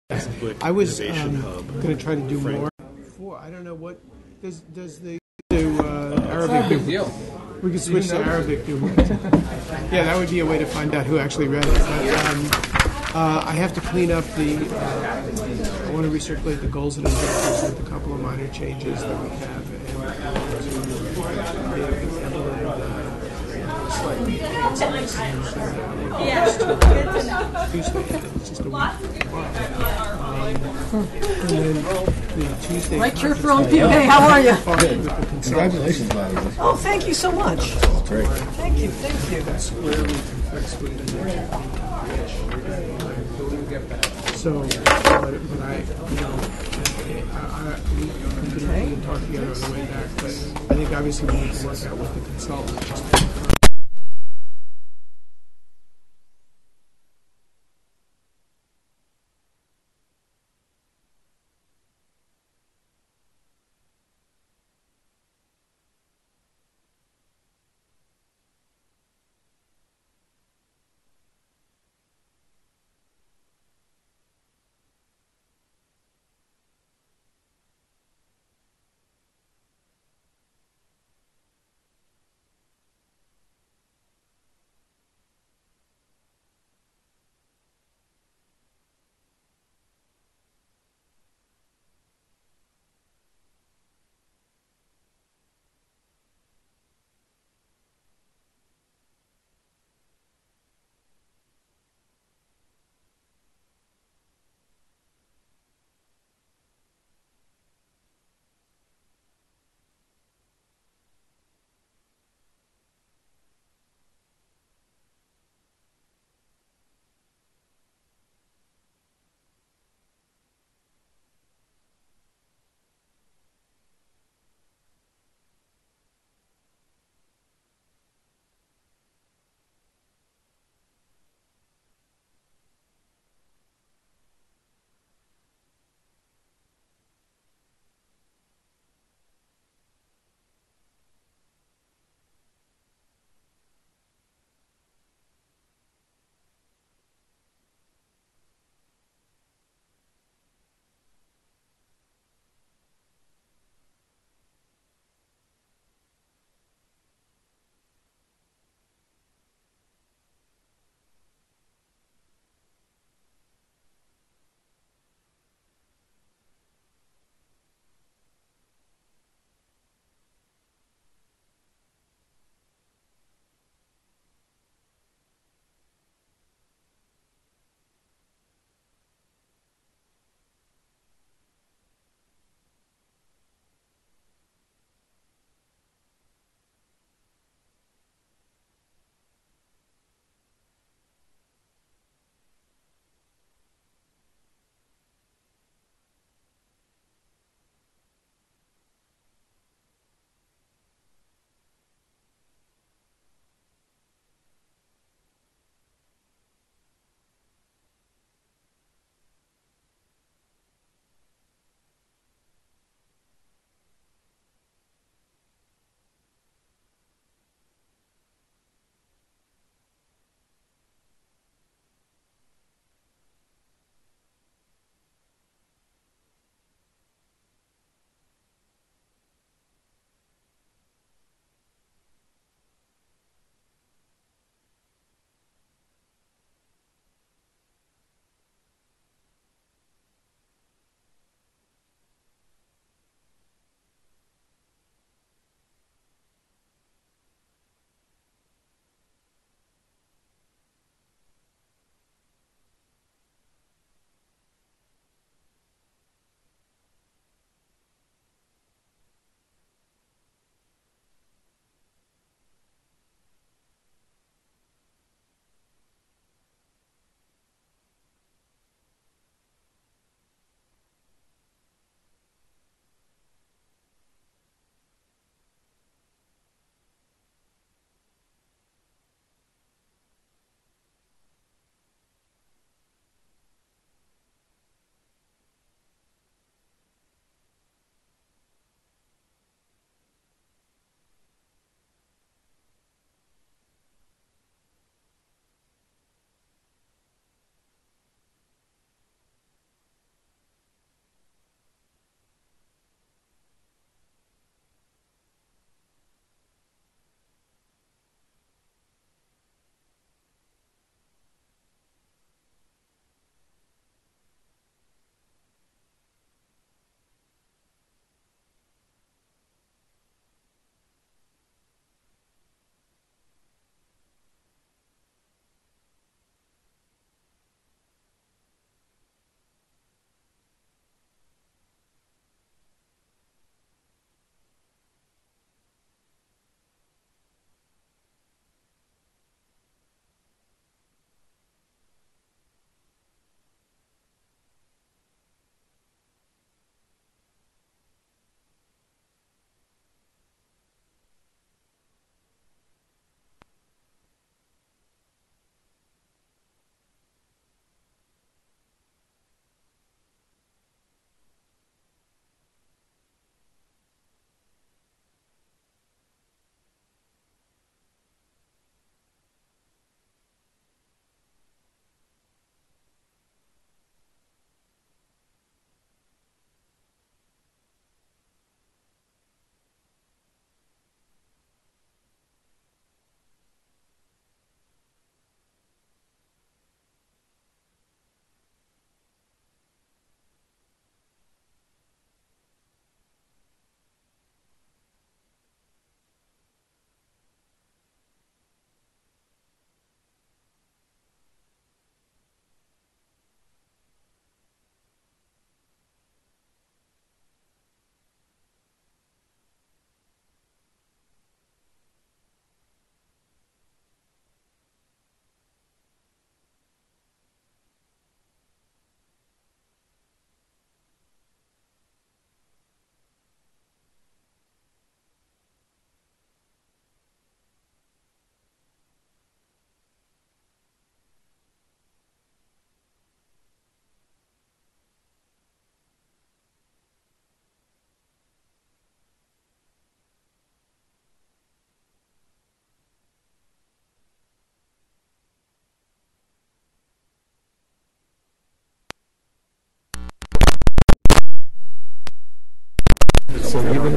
I was Innovation Hub. going to try to do more. I don't know what does the Arabic do. Deal. We could switch to Arabic. Yeah, that would be a way to find out who actually read it. But, I have to clean up the. I want to recirculate the goals and objectives with a couple of minor changes that we have, slightly. Tuesday, it's just a week. And then the Tuesday. Right here for on PA. How are you? Congratulations, Bobby. Oh, thank you so much. That's great. Thank you, thank you. That squarely conflicts with the So, but I, you know, we can talk together on the way back, but I think obviously we need to work out with the consultant.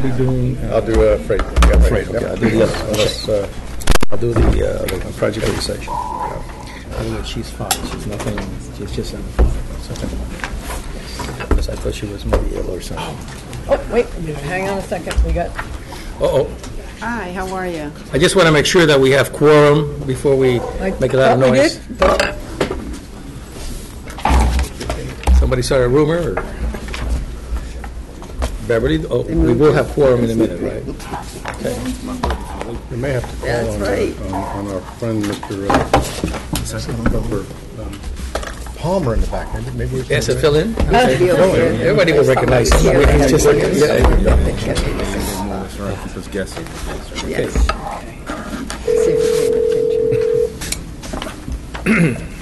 we doing? I'll do Freight. Freight, okay. I'll do the other. I'll do the project research. By the way, she's fine. She's nothing. She's just on the phone. Something. Because I thought she was maybe ill or something. Oh, wait, hang on a second. We got. Uh-oh. Hi, how are you? I just want to make sure that we have quorum before we make a lot of noise. Somebody started a rumor? Or? Beverly? Oh, we will have quorum in a minute, right? Okay. We may have to call That's right. on our friend Mr. Palmer in the back. Maybe we Yes, to fill in? Okay. Everybody will recognize him. He's just like, Just guessing. Yes. See if you're paying attention.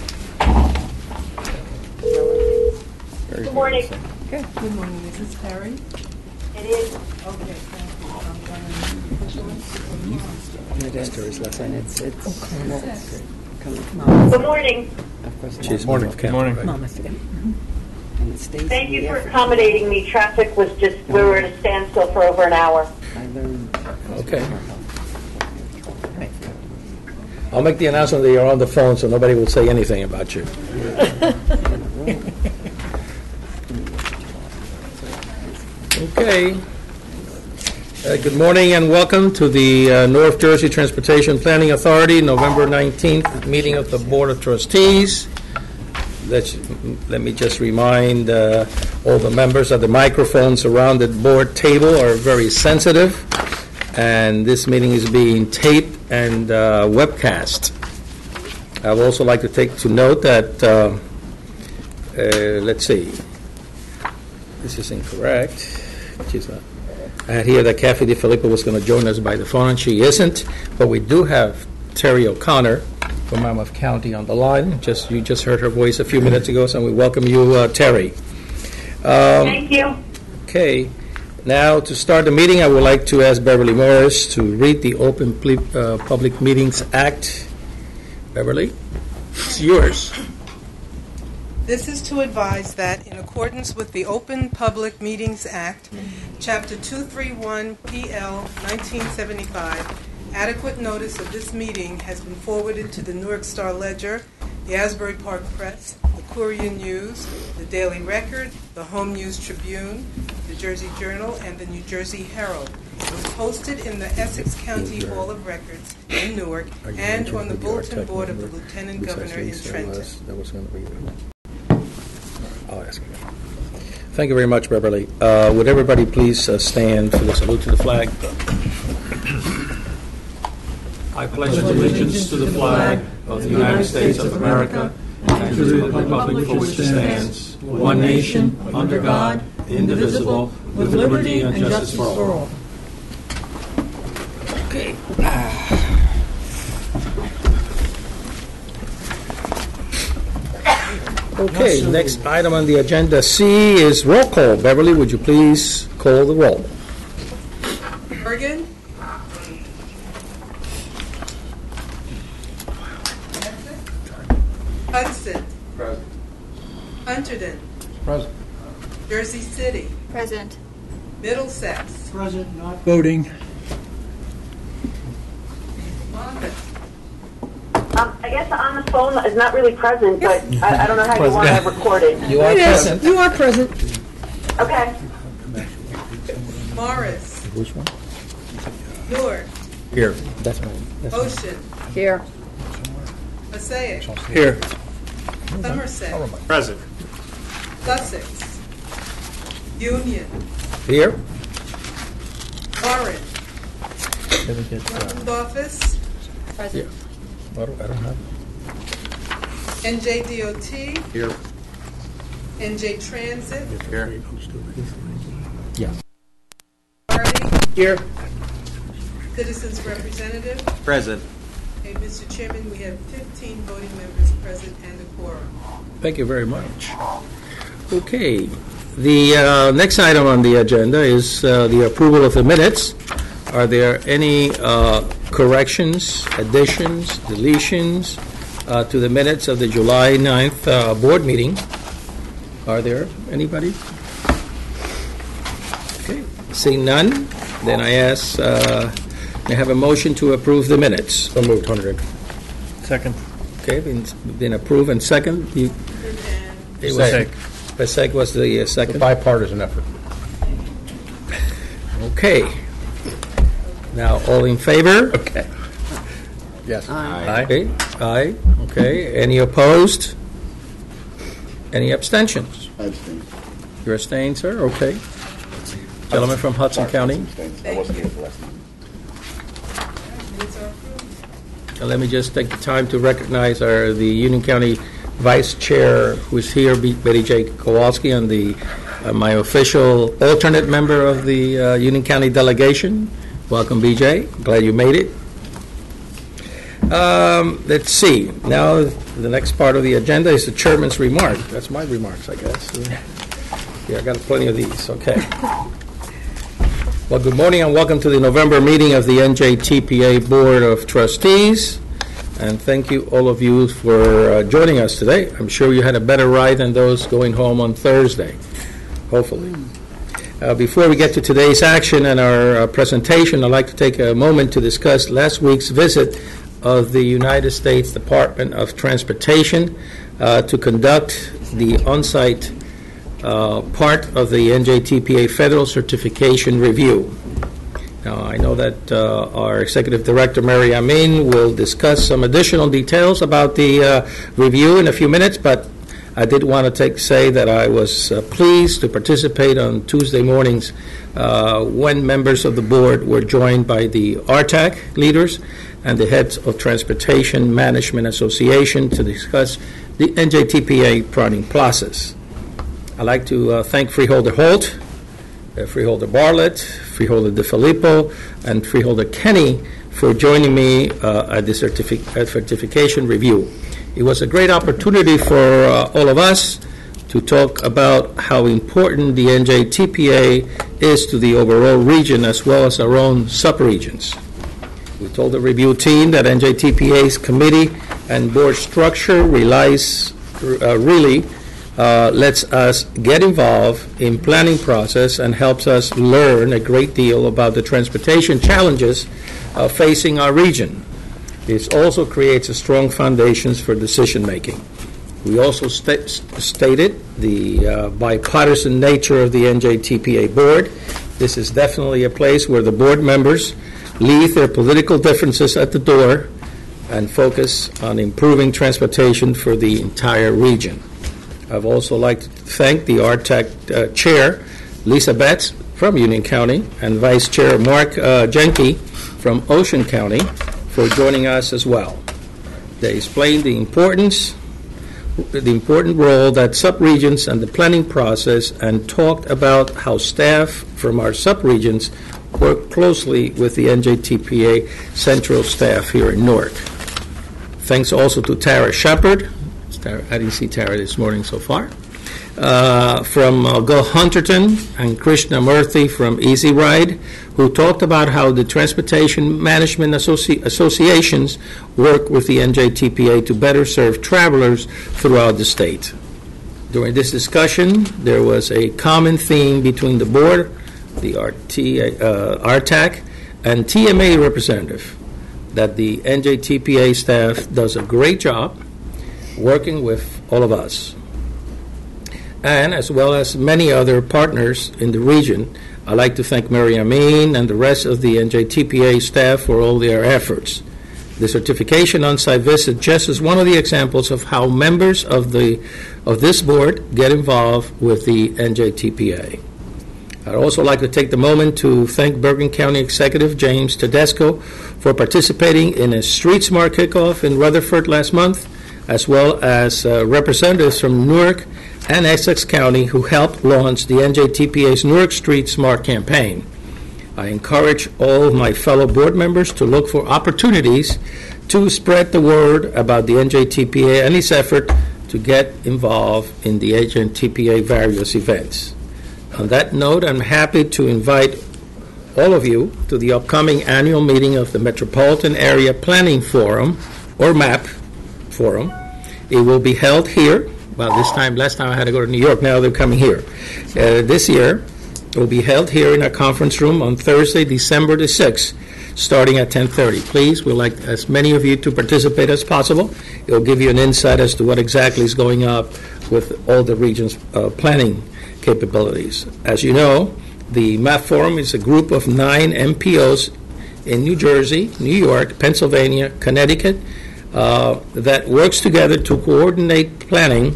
Good morning. Good. Good morning. Is this Terry? It is. Okay, thank you. It is. And it's Good morning. of course, She's morning. Good morning. Mama said. And it stays Thank in you the for effort. accommodating me. Traffic was just, we were at a standstill for over an hour. I learned. Okay. I'll make the announcement that you're on the phone so nobody will say anything about you. Okay. Good morning and welcome to the North Jersey Transportation Planning Authority, November 19th meeting of the Board of Trustees. Let me just remind all the members that the microphones around the board table are very sensitive, and this meeting is being taped and webcast. I would also like to take to note that, let's see, this is incorrect. She's not. I had here that Kathy DeFilippo was going to join us by the phone, and she isn't, but we do have Terry O'Connor from Monmouth County on the line. You just heard her voice a few minutes ago, so we welcome you, Terry. Thank you. Okay. Now, to start the meeting, I would like to ask Beverly Morris to read the Open Public Meetings Act. Beverly, it's yours. This is to advise that in accordance with the Open Public Meetings Act, Chapter 231 PL 1975, adequate notice of this meeting has been forwarded to the Newark Star Ledger, the Asbury Park Press, the Courier News, the Daily Record, the Home News Tribune, the Jersey Journal, and the New Jersey Herald. It was posted in the Essex County Hall of Records in Newark and on the bulletin board of the Lieutenant Governor in Trenton. That was going to be. I'll ask him. Thank you very much, Beverly. Would everybody please stand for the salute to the flag? I pledge allegiance to the flag of the United States of America and to the republic for which it stands, one nation, under God, indivisible, with liberty and justice for all. Okay. Okay, next item on the agenda, C, is roll call. Beverly, would you please call the roll? Bergen? Hudson? Present. Hunterton? Present. Jersey City? Present. Middlesex? Present, not voting. Monmouth? I guess on the phone is not really present, but I don't know how you want to record it. You are present. You are present. Okay. Morris? Which one? Newark? Here. That's mine. Ocean? Here. Passaic? Here. Somerset? Present. Sussex? Union? Here. Orange? Let me get, Clerk's Office? Present. I don't have NJDOT? Here. NJ Transit? Here. Yeah. Party? Here. Citizens Representative? Present. Okay, Mr. Chairman, we have 15 voting members present and a quorum. Thank you very much. Okay. The next item on the agenda is the approval of the minutes. Are there any corrections, additions, deletions to the minutes of the July 9th board meeting? Are there anybody? Okay. Seeing none, Then I ask, may I have a motion to approve the minutes? So moved, Hundred. Second. Okay, been approved and second. It was Second. Pesek was the second. Bipartisan effort. Okay. Now, all in favor? Okay. Yes. Aye. Aye. Okay. Any opposed? Any abstentions? I abstain. You're abstaining, sir? Okay. Gentleman from Hudson County. I wasn't here for last time. And let me just take the time to recognize the Union County Vice Chair who is here, Betty J. Kowalski, and my official alternate member of the Union County delegation. Welcome, BJ. Glad you made it. Let's see. Now, the next part of the agenda is the chairman's remark. That's my remarks, I guess. Yeah, I got plenty of these. Okay. Well, good morning and welcome to the November meeting of the NJTPA Board of Trustees. And thank you, all of you, for joining us today. I'm sure you had a better ride than those going home on Thursday, hopefully. Before we get to today's action and our presentation, I'd like to take a moment to discuss last week's visit of the United States Department of Transportation to conduct the on-site part of the NJTPA Federal Certification Review. Now, I know that our Executive Director, Mary Amin, will discuss some additional details about the review in a few minutes, but I did want to say that I was pleased to participate on Tuesday mornings when members of the board were joined by the RTAC leaders and the heads of Transportation Management Association to discuss the NJTPA planning process. I'd like to thank Freeholder Holt, Freeholder Bartlett, Freeholder DeFilippo, and Freeholder Kenny for joining me at the certification review. It was a great opportunity for all of us to talk about how important the NJTPA is to the overall region as well as our own sub-regions. We told the review team that NJTPA's committee and board structure lets us get involved in planning process and helps us learn a great deal about the transportation challenges facing our region. It also creates a strong foundations for decision making. We also stated the bipartisan nature of the NJTPA board. This is definitely a place where the board members leave their political differences at the door and focus on improving transportation for the entire region. I've also like to thank the RTAC Chair, Lisa Betts from Union County, and Vice Chair Mark Jenke from Ocean County for joining us as well. They explained the important role that subregions and the planning process and talked about how staff from our subregions work closely with the NJTPA central staff here in Newark. Thanks also to Tara Shepard. I didn't see Tara this morning so far. From Go Hunterton and Krishna Murthy from Easy Ride, who talked about how the Transportation Management Associations work with the NJTPA to better serve travelers throughout the state. During this discussion, there was a common theme between the board, the RTAC, and TMA representative, that the NJTPA staff does a great job working with all of us, and as well as many other partners in the region. I'd like to thank Mary Amin and the rest of the NJTPA staff for all their efforts. The certification on-site visit just is one of the examples of how members of this board get involved with the NJTPA. I'd also like to take the moment to thank Bergen County Executive James Tedesco for participating in a Street Smart kickoff in Rutherford last month, as well as representatives from Newark and Essex County who helped launch the NJTPA's Newark Street Smart campaign. I encourage all of my fellow board members to look for opportunities to spread the word about the NJTPA and its effort to get involved in the NJTPA various events. On that note, I'm happy to invite all of you to the upcoming annual meeting of the Metropolitan Area Planning Forum, or MAP Forum. It will be held here. Well, last time I had to go to New York, now they're coming here. This year, It will be held here in our conference room on Thursday, December the 6th, starting at 10:30. Please, we'd like as many of you to participate as possible. It will give you an insight as to what exactly is going on with all the region's planning capabilities. As you know, the MAP Forum is a group of 9 MPOs in New Jersey, New York, Pennsylvania, Connecticut, that works together to coordinate planning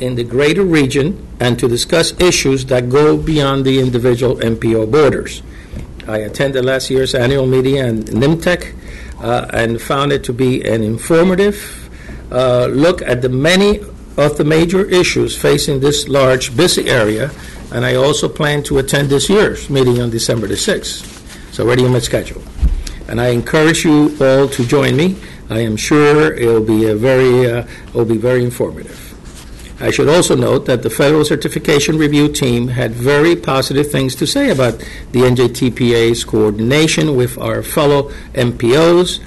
in the greater region and to discuss issues that go beyond the individual MPO borders. I attended last year's annual meeting at NIMTEC and found it to be an informative look at the many of the major issues facing this large, busy area, and I also plan to attend this year's meeting on December the 6th. It's already on my schedule. And I encourage you all to join me. I am sure it will be very informative. I should also note that the Federal Certification Review Team had very positive things to say about the NJTPA's coordination with our fellow MPOs,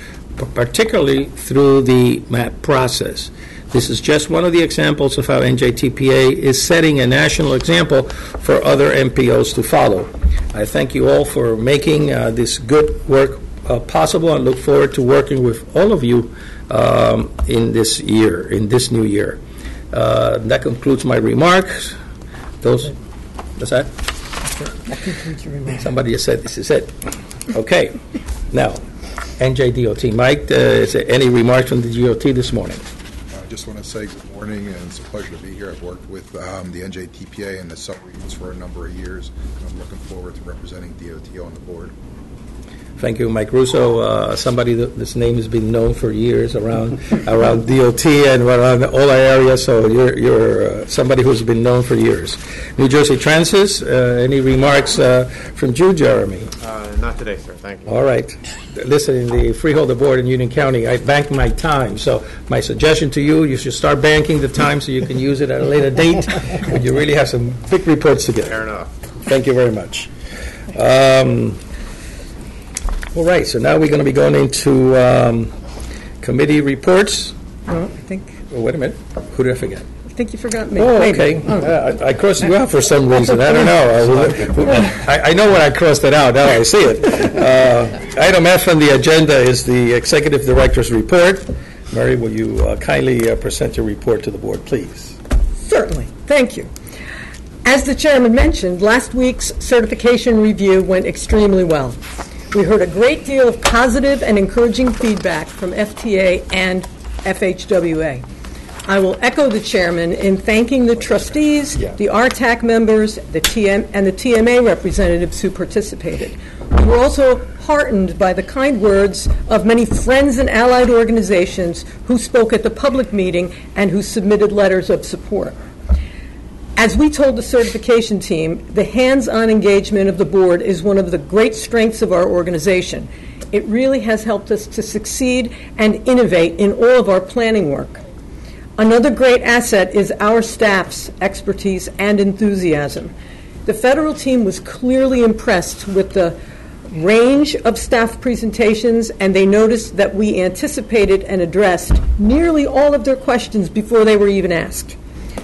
particularly through the MAP process. This is just one of the examples of how NJTPA is setting a national example for other MPOs to follow. I thank you all for making this good work possible and look forward to working with all of you in this new year. That concludes my remarks. What's that? That concludes your remarks. Somebody just said this is it. Okay. Now, NJDOT. Mike, is there any remarks from the DOT this morning? I just want to say good morning, and it's a pleasure to be here. I've worked with the NJTPA and the sub-regions for a number of years, and I'm looking forward to representing DOT on the board. Thank you, Mike Russo. Somebody this name has been known for years around DOT and around all our areas. So you're somebody who's been known for years. New Jersey Transit. Any remarks from you, Jeremy? Not today, sir. Thank you. All right. Listen, in the Freeholder Board in Union County, I bank my time. So my suggestion to you, you should start banking the time so you can use it at a later date when you really have some big reports to get. Fair enough. Thank you very much. All right, so now we're going to be going into committee reports. No, I think Oh, wait a minute. Who did I forget? you forgot me. Oh, Maybe. okay. I crossed you out for some reason. I don't know. I know when I crossed it out. Now I see it. Item F on the agenda is the Executive Director's report. Mary, will you kindly present your report to the board, please? Certainly. Thank you. As the chairman mentioned, last week's certification review went extremely well. We heard a great deal of positive and encouraging feedback from FTA and FHWA. I will echo the chairman in thanking the trustees, the RTAC members, the TMA representatives who participated. We were also heartened by the kind words of many friends and allied organizations who spoke at the public meeting and who submitted letters of support. As we told the certification team, the hands-on engagement of the board is one of the great strengths of our organization. It really has helped us to succeed and innovate in all of our planning work. Another great asset is our staff's expertise and enthusiasm. The federal team was clearly impressed with the range of staff presentations, and they noticed that we anticipated and addressed nearly all of their questions before they were even asked.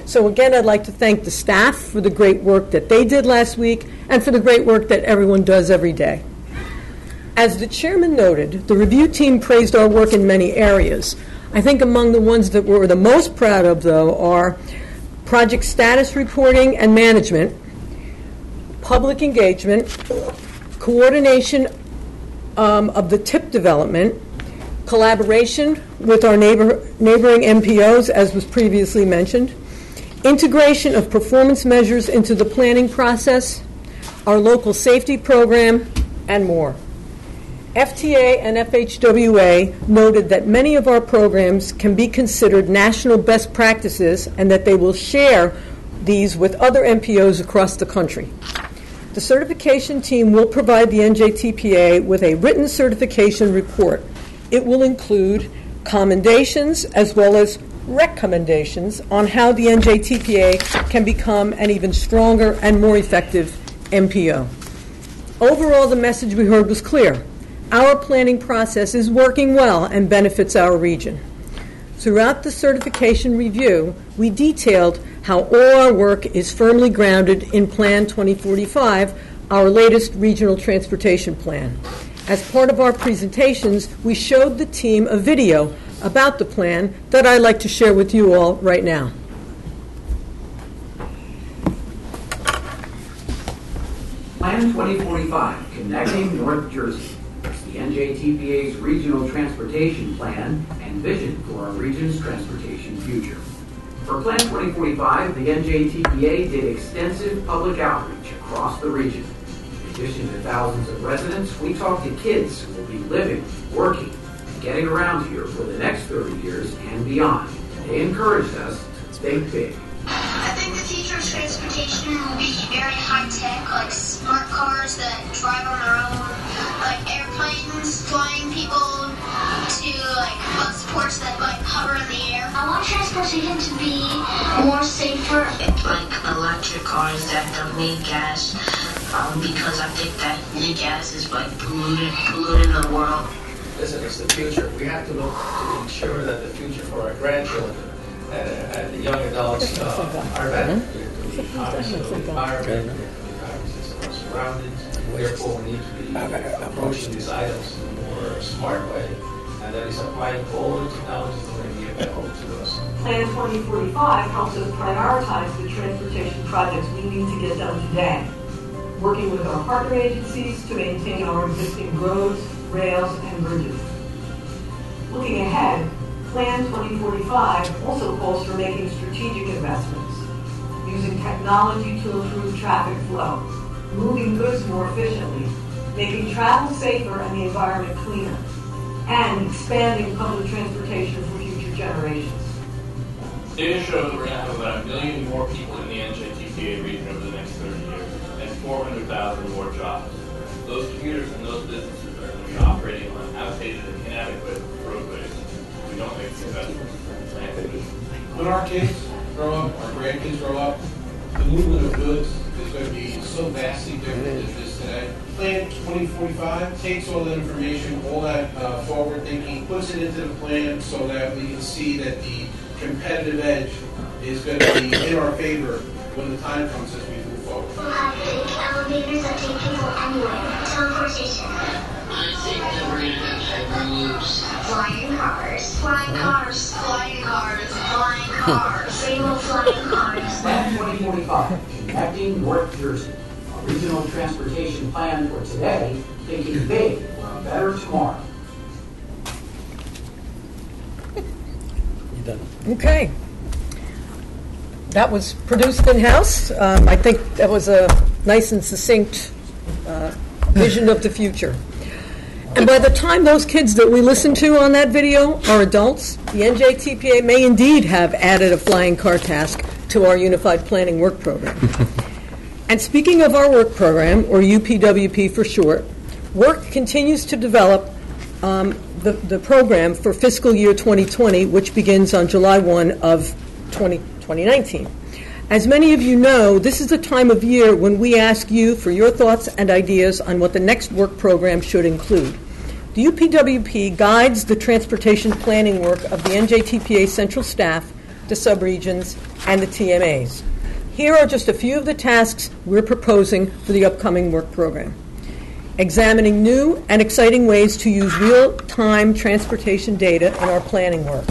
So again, I'd like to thank the staff for the great work that they did last week and for the great work that everyone does every day. As the chairman noted, the review team praised our work in many areas. I think among the ones that we're the most proud of, though, are project status reporting and management, public engagement, coordination of the TIP development, collaboration with our neighboring MPOs, as was previously mentioned, integration of performance measures into the planning process, our local safety program, and more. FTA and FHWA noted that many of our programs can be considered national best practices and that they will share these with other MPOs across the country. The certification team will provide the NJTPA with a written certification report. It will include commendations as well as recommendations on how the NJTPA can become an even stronger and more effective MPO. Overall, the message we heard was clear. Our planning process is working well and benefits our region. Throughout the certification review, we detailed how all our work is firmly grounded in Plan 2045, our latest regional transportation plan. As part of our presentations, we showed the team a video about the plan that I'd like to share with you all right now. Plan 2045, Connecting North Jersey. It's the NJTPA's regional transportation plan and vision for our region's transportation future. For Plan 2045, the NJTPA did extensive public outreach across the region. In addition to thousands of residents, we talked to kids who will be living, working, and getting around here for the next 30 years and beyond. They encouraged us to think big. I think the future of transportation will be very high-tech, like smart cars that drive on their own, like airplanes flying people to like bus ports that like hover in the air. I want transportation to be more safer. Like electric cars that don't need gas, because I think that the gas is like polluting the world. Listen, it's the future. We have to look to ensure that the future for our grandchildren and the young adults are better. We obviously the environment, of our surroundings. Therefore, we need to be approaching these items in a more smart way, and that is applying all the technologies that are going to be available to us. Plan 2045 helps us prioritize the transportation projects we need to get done today, working with our partner agencies to maintain our existing roads, rails, and bridges. Looking ahead, Plan 2045 also calls for making strategic investments, using technology to improve traffic flow, moving goods more efficiently, making travel safer and the environment cleaner, and expanding public transportation for future generations. Data show that we're going to have about 1 million more people in the NJTPA region over the next 30 years, and 400,000 more jobs. Those commuters and those businesses are going to be operating on outdated and inadequate roadways. We don't make the investments. When our kids grow up, our grandkids grow up, the movement of goods is going to be so vastly different than it is today. Plan 2045 takes all that information, all that forward thinking, puts it into the plan so that we can see that the competitive edge is going to be in our favor when the time comes as we move forward. We'll have big elevators that take people anywhere. Teleportation. I think that we're going to have hyperloops. Flying cars. Flying cars. Flying cars. Flying cars. Rainbow flying cars. Plan 2045, Connecting North Jersey. A regional transportation plan for today, thinking big for a better tomorrow. You done? Okay. That was produced in-house. I think that was a nice and succinct vision of the future. And by the time those kids that we listened to on that video are adults, the NJTPA may indeed have added a flying car task to our Unified Planning Work Program. And speaking of our work program, or UPWP for short, work continues to develop the program for fiscal year 2020, which begins on July 1 of 2019. As many of you know, this is the time of year when we ask you for your thoughts and ideas on what the next work program should include. The UPWP guides the transportation planning work of the NJTPA central staff, the subregions, and the TMAs. Here are just a few of the tasks we're proposing for the upcoming work program. Examining new and exciting ways to use real-time transportation data in our planning work.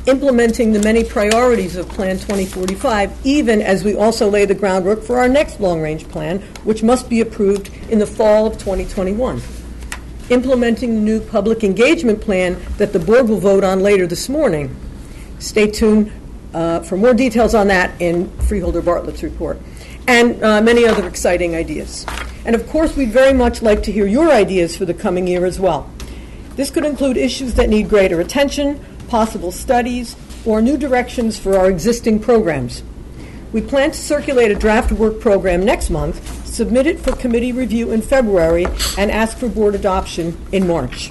Implementing the many priorities of Plan 2045, even as we also lay the groundwork for our next long-range plan, which must be approved in the fall of 2021. Implementing the new public engagement plan that the board will vote on later this morning. Stay tuned for more details on that in Freeholder Bartlett's report. And many other exciting ideas. And of course, we'd very much like to hear your ideas for the coming year as well. This could include issues that need greater attention, possible studies, or new directions for our existing programs. We plan to circulate a draft work program next month, submit it for committee review in February, and ask for board adoption in March.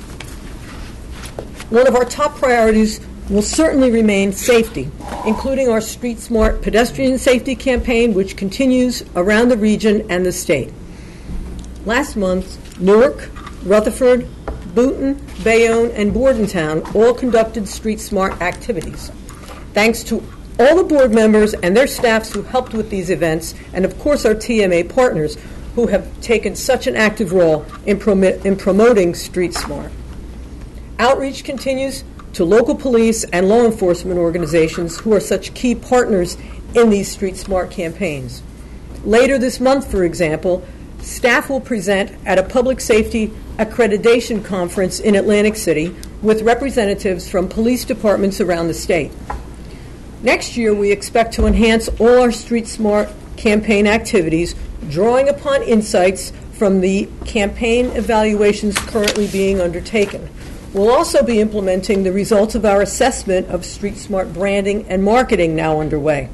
One of our top priorities will certainly remain safety, including our Street Smart pedestrian safety campaign, which continues around the region and the state. Last month, Newark, Rutherford, Boonton, Bayonne, and Bordentown all conducted Street Smart activities. Thanks to all the board members and their staffs who helped with these events, and of course our TMA partners who have taken such an active role in promoting Street Smart. Outreach continues to local police and law enforcement organizations who are such key partners in these Street Smart campaigns. Later this month, for example, staff will present at a public safety accreditation conference in Atlantic City with representatives from police departments around the state. Next year, we expect to enhance all our Street Smart campaign activities, drawing upon insights from the campaign evaluations currently being undertaken. We'll also be implementing the results of our assessment of Street Smart branding and marketing now underway.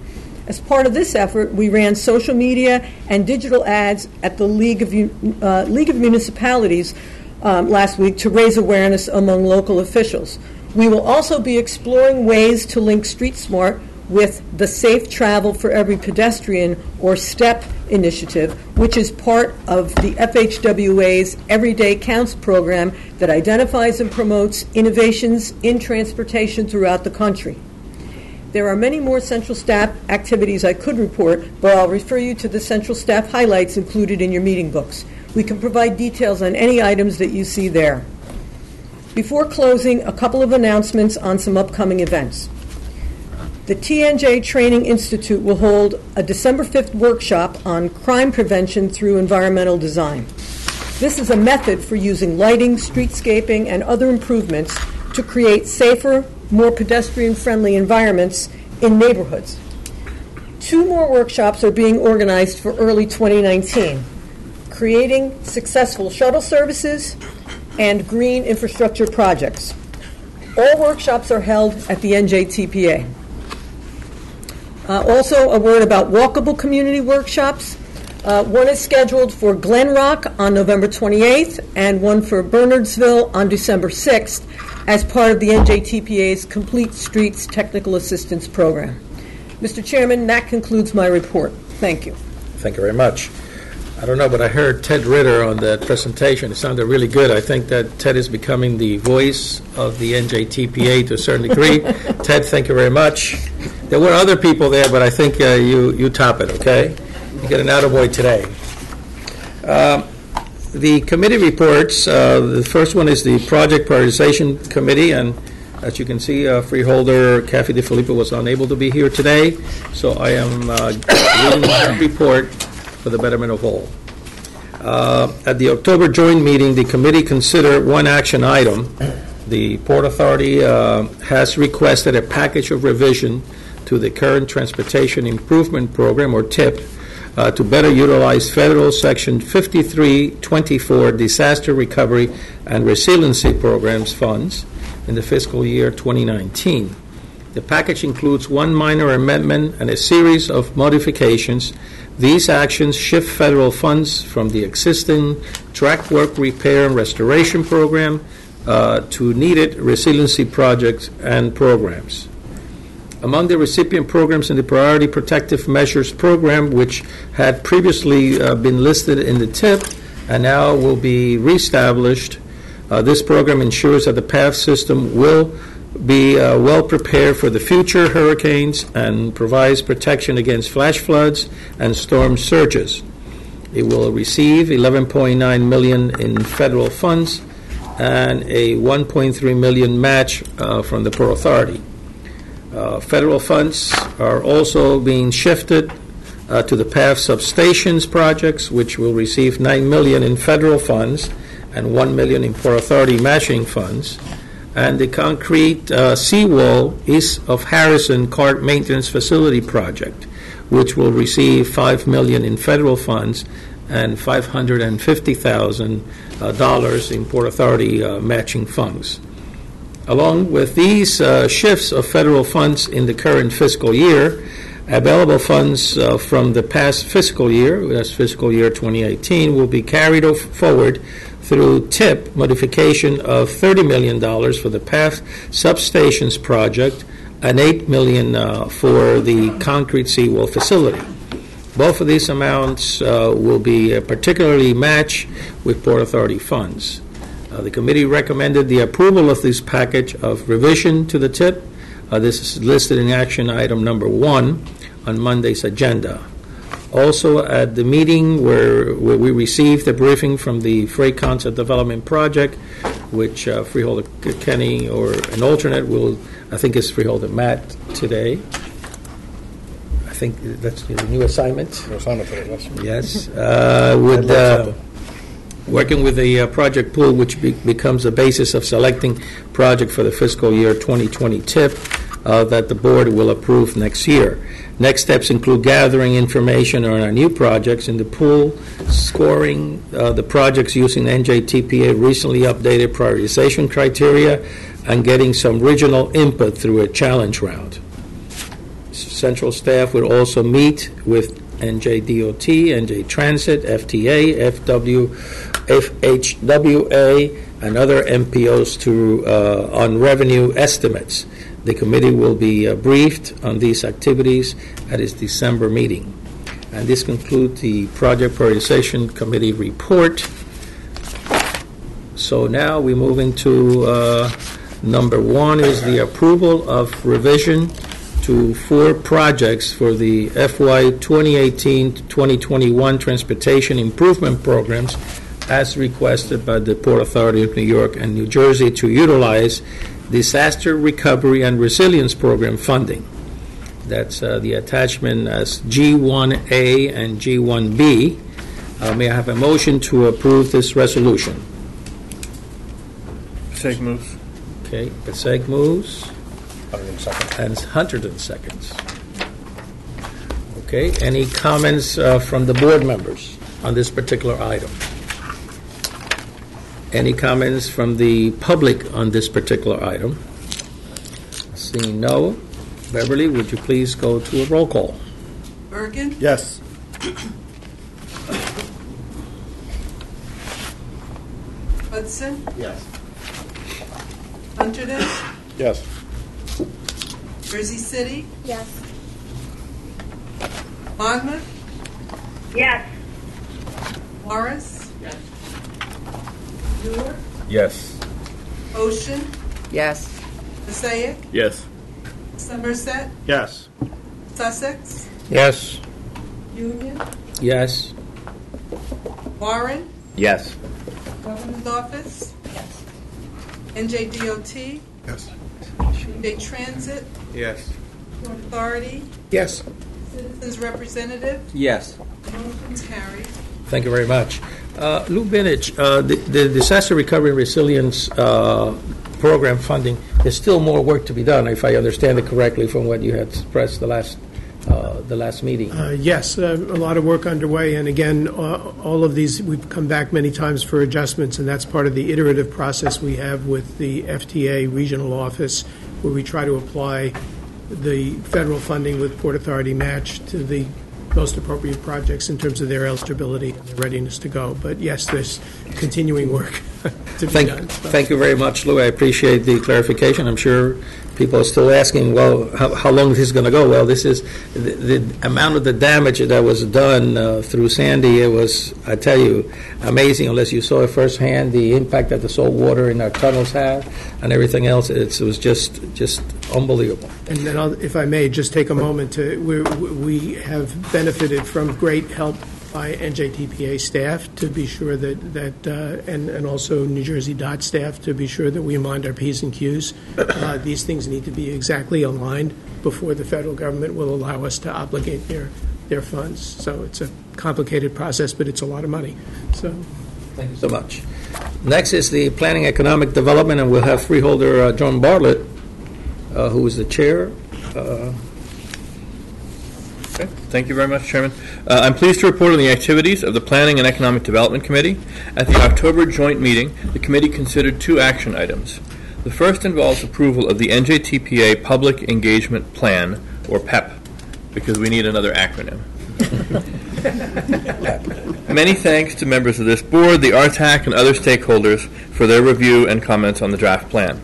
As part of this effort, we ran social media and digital ads at the League of Municipalities last week to raise awareness among local officials. We will also be exploring ways to link Street Smart with the Safe Travel for Every Pedestrian, or STEP initiative, which is part of the FHWA's Everyday Counts program that identifies and promotes innovations in transportation throughout the country. There are many more central staff activities I could report, but I'll refer you to the central staff highlights included in your meeting books. We can provide details on any items that you see there. Before closing, a couple of announcements on some upcoming events. The TNJ Training Institute will hold a December 5th workshop on crime prevention through environmental design. This is a method for using lighting, streetscaping, and other improvements to create safer, more pedestrian-friendly environments in neighborhoods. 2 more workshops are being organized for early 2019, creating successful shuttle services and green infrastructure projects. All workshops are held at the NJTPA. Also, a word about walkable community workshops. One is scheduled for Glen Rock on November 28th and one for Bernardsville on December 6th as part of the NJTPA's Complete Streets Technical Assistance Program. Mr. Chairman, that concludes my report. Thank you. Thank you very much. I don't know, but I heard Ted Ritter on that presentation. It sounded really good. I think that Ted is becoming the voice of the NJTPA to a certain degree. Ted, thank you very much. There were other people there, but I think you top it, okay? You get an attaboy today. The committee reports, the first one is the Project Prioritization Committee, and as you can see, freeholder Kathy DeFilippo was unable to be here today, so I am reading the report for the betterment of all. At the October joint meeting, the committee considered one action item. The Port Authority has requested a package of revision to the current Transportation Improvement Program, or TIP, to better utilize federal Section 5324 Disaster Recovery and Resiliency Programs funds in the fiscal year 2019. The package includes one minor amendment and a series of modifications. These actions shift federal funds from the existing track work repair and restoration program to needed resiliency projects and programs. Among the recipient programs in the Priority Protective Measures Program, which had previously been listed in the TIP and now will be reestablished, this program ensures that the PATH system will be well prepared for the future hurricanes and provides protection against flash floods and storm surges. It will receive $11.9 million in federal funds and a $1.3 million match from the Port Authority. Federal funds are also being shifted to the PATH substations projects, which will receive $9 million in federal funds and $1 million in Port Authority matching funds. And the concrete seawall east of Harrison Cart Maintenance Facility project, which will receive $5 million in federal funds and $550,000 in Port Authority matching funds. Along with these shifts of federal funds in the current fiscal year, available funds from the past fiscal year, that's fiscal year 2018, will be carried forward through TIP modification of $30 million for the PATH substations project and $8 million for the concrete seawall facility. Both of these amounts will be particularly matched with Port Authority funds. The committee recommended the approval of this package of revision to the TIP This is listed in action item number 1 on Monday's agenda. Also, at the meeting where we received a briefing from the Freight Concept Development Project, which Freeholder Kenny or an alternate will, I think it's Freeholder Matt today. I think that's the new assignment. New assignment today, yes. Working with the project pool, which becomes the basis of selecting project for the fiscal year 2020 TIP that the board will approve next year. Next steps include gathering information on our new projects in the pool, scoring the projects using NJTPA recently updated prioritization criteria, and getting some regional input through a challenge round. Central staff will also meet with NJDOT, NJ Transit, FTA, FHWA, and other MPOs on revenue estimates. The committee will be briefed on these activities at its December meeting. And this concludes the Project Prioritization Committee report. So now we move into number 1 is the approval of revision to 4 projects for the FY 2018-2021 Transportation Improvement Programs as requested by the Port Authority of New York and New Jersey to utilize Disaster Recovery and Resilience Program funding. That's the attachment as G1A and G1B. May I have a motion to approve this resolution? Passaic moves. Okay, Passaic moves. 102nd. And 102nd. Okay, any comments from the board members on this particular item? Any comments from the public on this particular item? Seeing no, Beverly, would you please go to a roll call? Bergen? Yes. Hudson? Yes. Hunterdon? Yes. Jersey City? Yes. Monmouth? Yes. Morris? Yes. Newark? Yes. Ocean? Yes. Passaic? Yes. Somerset? Yes. Sussex? Yes. Union? Yes. Warren? Yes. Governor's Office? Yes. NJDOT? Yes. NJ Transit? Yes. Port Authority? Yes. Citizens Representative? Yes. Motion's carried. Thank you very much. Lou Binich, the Disaster Recovery and Resilience Program funding, there's still more work to be done, if I understand it correctly from what you had expressed the last meeting. Yes, a lot of work underway, and again, all of these, we've come back many times for adjustments, and that's part of the iterative process we have with the FTA regional office, where we try to apply the federal funding with Port Authority match to the most appropriate projects in terms of their eligibility and their readiness to go. But yes, there's continuing work to be done. Thank you very much, Lou. I appreciate the clarification. I'm sure people are still asking, well, how long is this going to go? Well, this is the amount of the damage that was done through Sandy. It was, I tell you, amazing. Unless you saw it firsthand, the impact that the salt water in our tunnels had and everything else. It was just unbelievable. And then, if I may, just take a moment to, we have benefited from great help by NJTPA staff to be sure and also New Jersey DOT staff to be sure that we mind our P's and Q's. These things need to be exactly aligned before the federal government will allow us to obligate their funds. So it's a complicated process, but it's a lot of money. So, thank you so much. Next is the Planning Economic Development, and we'll have Freeholder John Bartlett, who is the chair. Okay. Thank you very much, Chairman. I'm pleased to report on the activities of the Planning and Economic Development Committee. At the October joint meeting, the committee considered 2 action items. The first involves approval of the NJTPA Public Engagement Plan, or PEP, because we need another acronym. Many thanks to members of this board, the RTAC, and other stakeholders for their review and comments on the draft plan.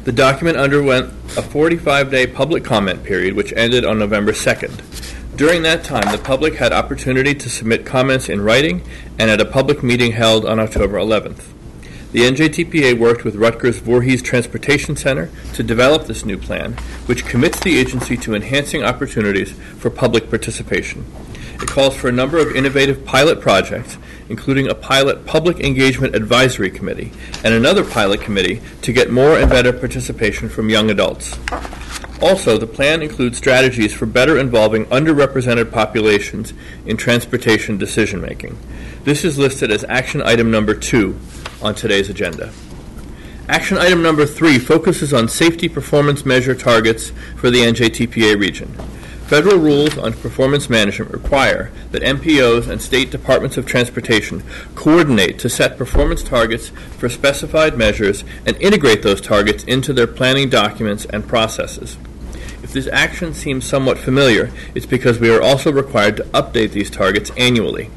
The document underwent a 45-day public comment period, which ended on November 2nd. During that time, the public had opportunity to submit comments in writing and at a public meeting held on October 11th. The NJTPA worked with Rutgers Voorhees Transportation Center to develop this new plan, which commits the agency to enhancing opportunities for public participation. It calls for a number of innovative pilot projects, including a pilot public engagement advisory committee and another pilot committee to get more and better participation from young adults. Also, the plan includes strategies for better involving underrepresented populations in transportation decision-making. This is listed as action item number 2 on today's agenda. Action item number 3 focuses on safety performance measure targets for the NJTPA region. Federal rules on performance management require that MPOs and state departments of transportation coordinate to set performance targets for specified measures and integrate those targets into their planning documents and processes. If this action seems somewhat familiar, it's because we are also required to update these targets annually.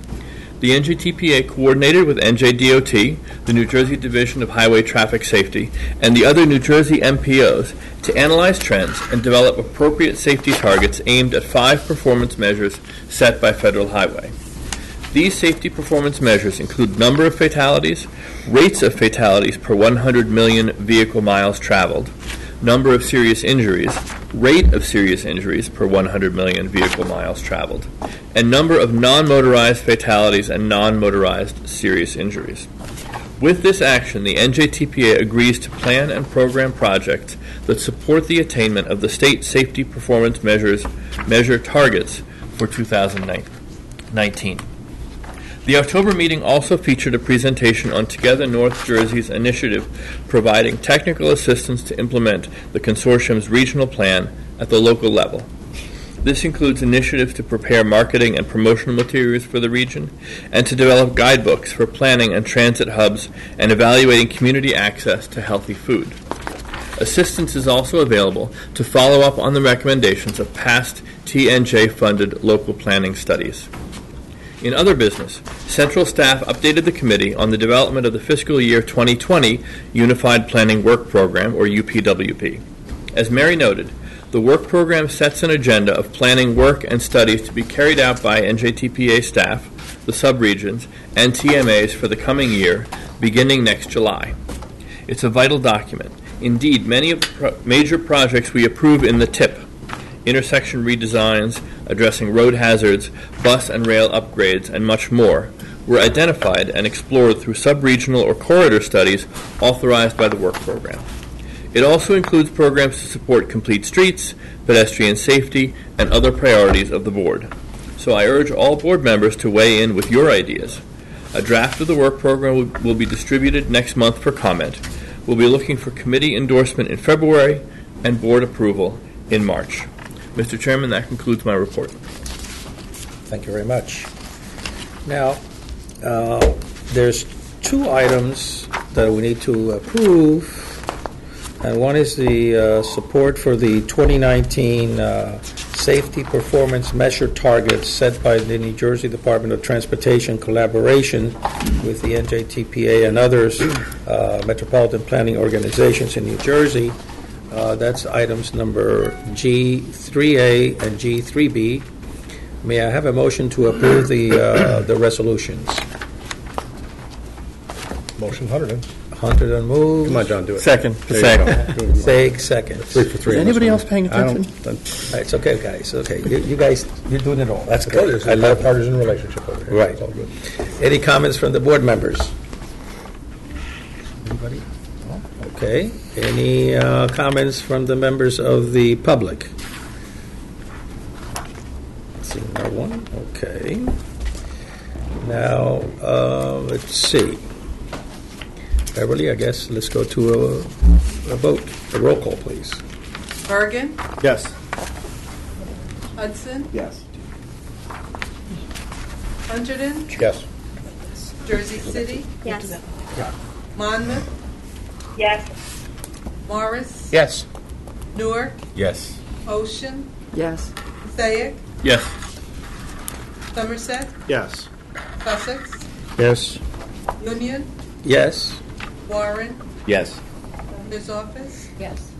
The NJTPA coordinated with NJDOT, the New Jersey Division of Highway Traffic Safety, and the other New Jersey MPOs to analyze trends and develop appropriate safety targets aimed at 5 performance measures set by Federal Highway. These safety performance measures include number of fatalities, rates of fatalities per 100 million vehicle miles traveled, number of serious injuries, rate of serious injuries per 100 million vehicle miles traveled, and number of non-motorized fatalities and non-motorized serious injuries. With this action, the NJTPA agrees to plan and program projects that support the attainment of the state safety performance measure targets for 2019. The October meeting also featured a presentation on Together North Jersey's initiative providing technical assistance to implement the consortium's regional plan at the local level. This includes initiatives to prepare marketing and promotional materials for the region and to develop guidebooks for planning and transit hubs and evaluating community access to healthy food. Assistance is also available to follow up on the recommendations of past TNJ-funded local planning studies. In other business, central staff updated the committee on the development of the fiscal year 2020 Unified Planning Work Program, or UPWP. As Mary noted, the work program sets an agenda of planning work and studies to be carried out by NJTPA staff, the subregions, and TMAs for the coming year, beginning next July. It's a vital document. Indeed, many of the major projects we approve in the TIP, intersection redesigns, addressing road hazards, bus and rail upgrades, and much more, were identified and explored through sub-regional or corridor studies authorized by the work program. It also includes programs to support complete streets, pedestrian safety, and other priorities of the board. So I urge all board members to weigh in with your ideas. A draft of the work program will be distributed next month for comment. We'll be looking for committee endorsement in February and board approval in March. Mr. Chairman, that concludes my report. Thank you very much. Now, there's 2 items that we need to approve, and one is the support for the 2019 safety performance measure targets set by the New Jersey Department of Transportation collaboration with the NJTPA and others metropolitan planning organizations in New Jersey. That's items number G3A and G3B. May I have a motion to approve the resolutions? Motion, Hunterton. Hunterton moves. Come on, John, do it. Second. Sake seconds. 3 for 3. Is anybody else paying attention? It's okay, guys. Okay, you guys, you're doing it all. That's good. I love partisan relationship over here. Right. It's all good. Any comments from the board members? Anybody? Okay. Any comments from the members of the public? Seeing no one. Okay. Now, let's see. Beverly, I guess let's go to a vote. A roll call, please. Bergen, Yes. Hudson, Yes. Hunterdon, Yes. Jersey City, Yes. Monmouth, Yes. Morris, Yes. Newark, Yes. Ocean, Yes. Passaic, Yes. Somerset, Yes. Sussex, Yes. Union, Yes. Warren, Yes. Governor's Office, Yes.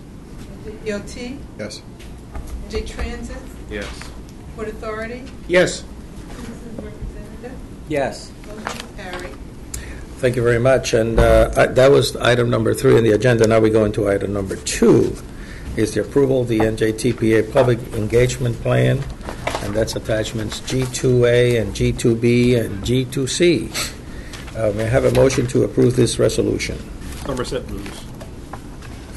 DOT, Yes. J Transit, Yes. Port Authority, Yes. Citizens Representative, Yes. motion carried. Thank you very much. And that was item number 3 on the agenda. Now we go into item number 2, is the approval of the NJTPA Public Engagement Plan, and that's attachments G2A and G2B and G2C. May I have a motion to approve this resolution? Somerset moves.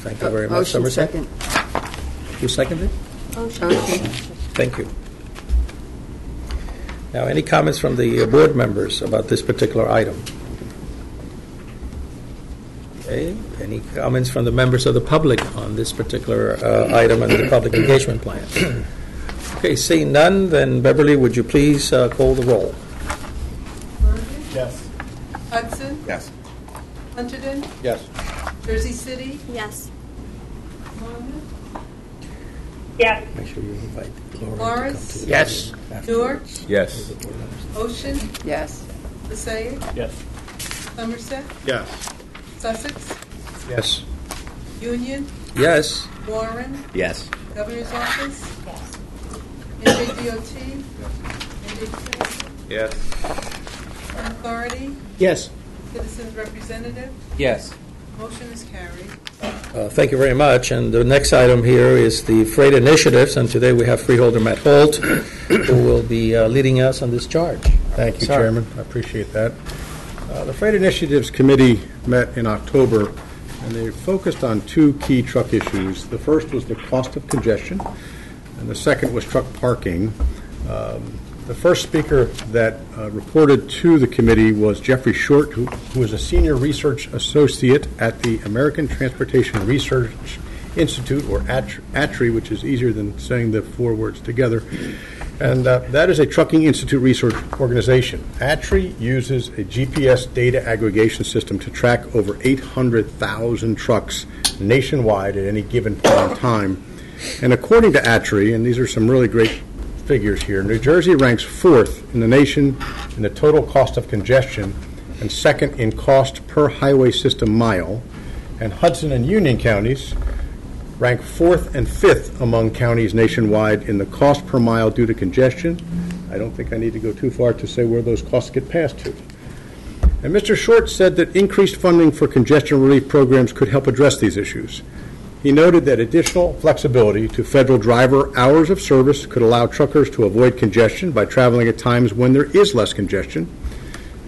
Thank you very much, Motion Somerset. second. You seconded? Motion. Thank you. Now, any comments from the board members about this particular item? Okay. Any comments from the members of the public on this particular item and the public engagement plan? Okay, seeing none, then Beverly, would you please call the roll? Yes. Hudson? Yes. Hunterdon? Yes. Jersey City? Yes. Monmouth? Yes. Make sure you invite Laura Morris? to come to Yes. Newark? Yes. Ocean? Yes. Passaic? Yes. Somerset? Yes. Sussex? Yes. Union? Yes. Warren? Yes. Governor's Office? NJDOT? NJTPA? Yes. Authority? Yes. Citizens Representative? Yes. Motion is carried. Thank you very much. And the next item here is the freight initiatives, and today we have freeholder Matt Holt, who will be leading us on this charge. Thank you, Sir. Chairman. I appreciate that. The Freight Initiatives Committee met in October, and they focused on 2 key truck issues. The first was the cost of congestion, and the second was truck parking. The first speaker that reported to the committee was Jeffrey Short, who is a senior research associate at the American Transportation Research Institute, or ATRI, which is easier than saying the 4 words together. And that is a trucking institute research organization. ATRI uses a GPS data aggregation system to track over 800,000 trucks nationwide at any given point in time. And according to ATRI, and these are some really great figures here, New Jersey ranks 4th in the nation in the total cost of congestion and 2nd in cost per highway system mile. And Hudson and Union counties rank 4th and 5th among counties nationwide in the cost per mile due to congestion. I don't think I need to go too far to say where those costs get passed to. And Mr. Short said that increased funding for congestion relief programs could help address these issues. He noted that additional flexibility to federal driver hours of service could allow truckers to avoid congestion by traveling at times when there is less congestion.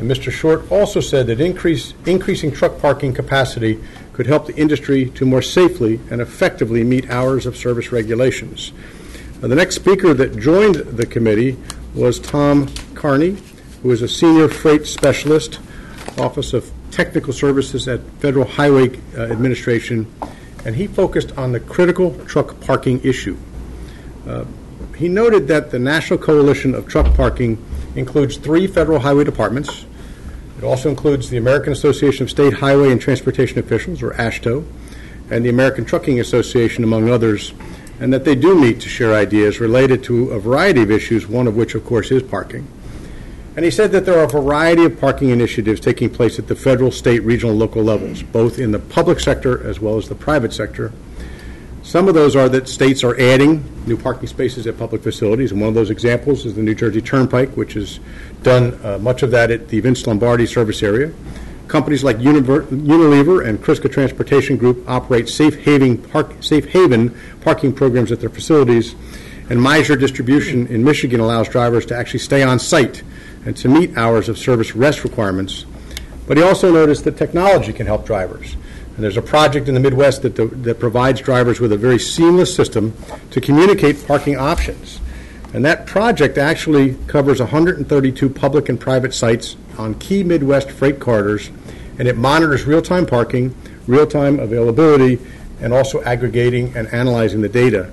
And Mr. Short also said that increasing truck parking capacity could help the industry to more safely and effectively meet hours of service regulations. The next speaker that joined the committee was Tom Carney, who is a senior freight specialist, Office of Technical Services at Federal Highway Administration, and he focused on the critical truck parking issue. He noted that the National Coalition of Truck Parking includes 3 federal highway departments. It also includes the American Association of State Highway and Transportation Officials, or AASHTO, and the American Trucking Association, among others, and that they do meet to share ideas related to a variety of issues, one of which, of course, is parking. And he said that there are a variety of parking initiatives taking place at the federal, state, regional, and local levels, both in the public sector as well as the private sector. Some of those are that states are adding new parking spaces at public facilities, and one of those examples is the New Jersey Turnpike, which has done much of that at the Vince Lombardi service area. Companies like Unilever and Crisca Transportation Group operate safe haven parking programs at their facilities, and Meisner Distribution in Michigan allows drivers to actually stay on site and to meet hours of service rest requirements. But he also noticed that technology can help drivers. And there's a project in the Midwest that provides drivers with a very seamless system to communicate parking options. And that project actually covers 132 public and private sites on key Midwest freight corridors, and it monitors real-time parking, real-time availability, and also aggregating and analyzing the data.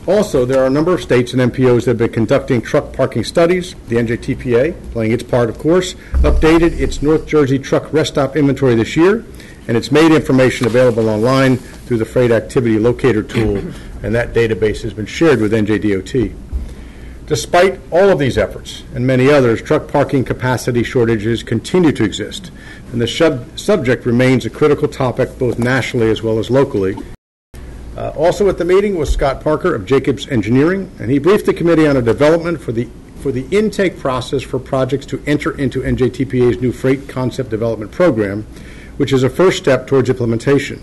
Also, there are a number of states and MPOs that have been conducting truck parking studies. The NJTPA, playing its part, of course, updated its North Jersey truck rest stop inventory this year, and it's made information available online through the Freight Activity Locator tool, and that database has been shared with NJDOT. Despite all of these efforts and many others, truck parking capacity shortages continue to exist, and the subject remains a critical topic both nationally as well as locally. Also at the meeting was Scott Parker of Jacobs Engineering, and he briefed the committee on a development for for the intake process for projects to enter into NJTPA's new Freight Concept Development Program, which is a first step towards implementation.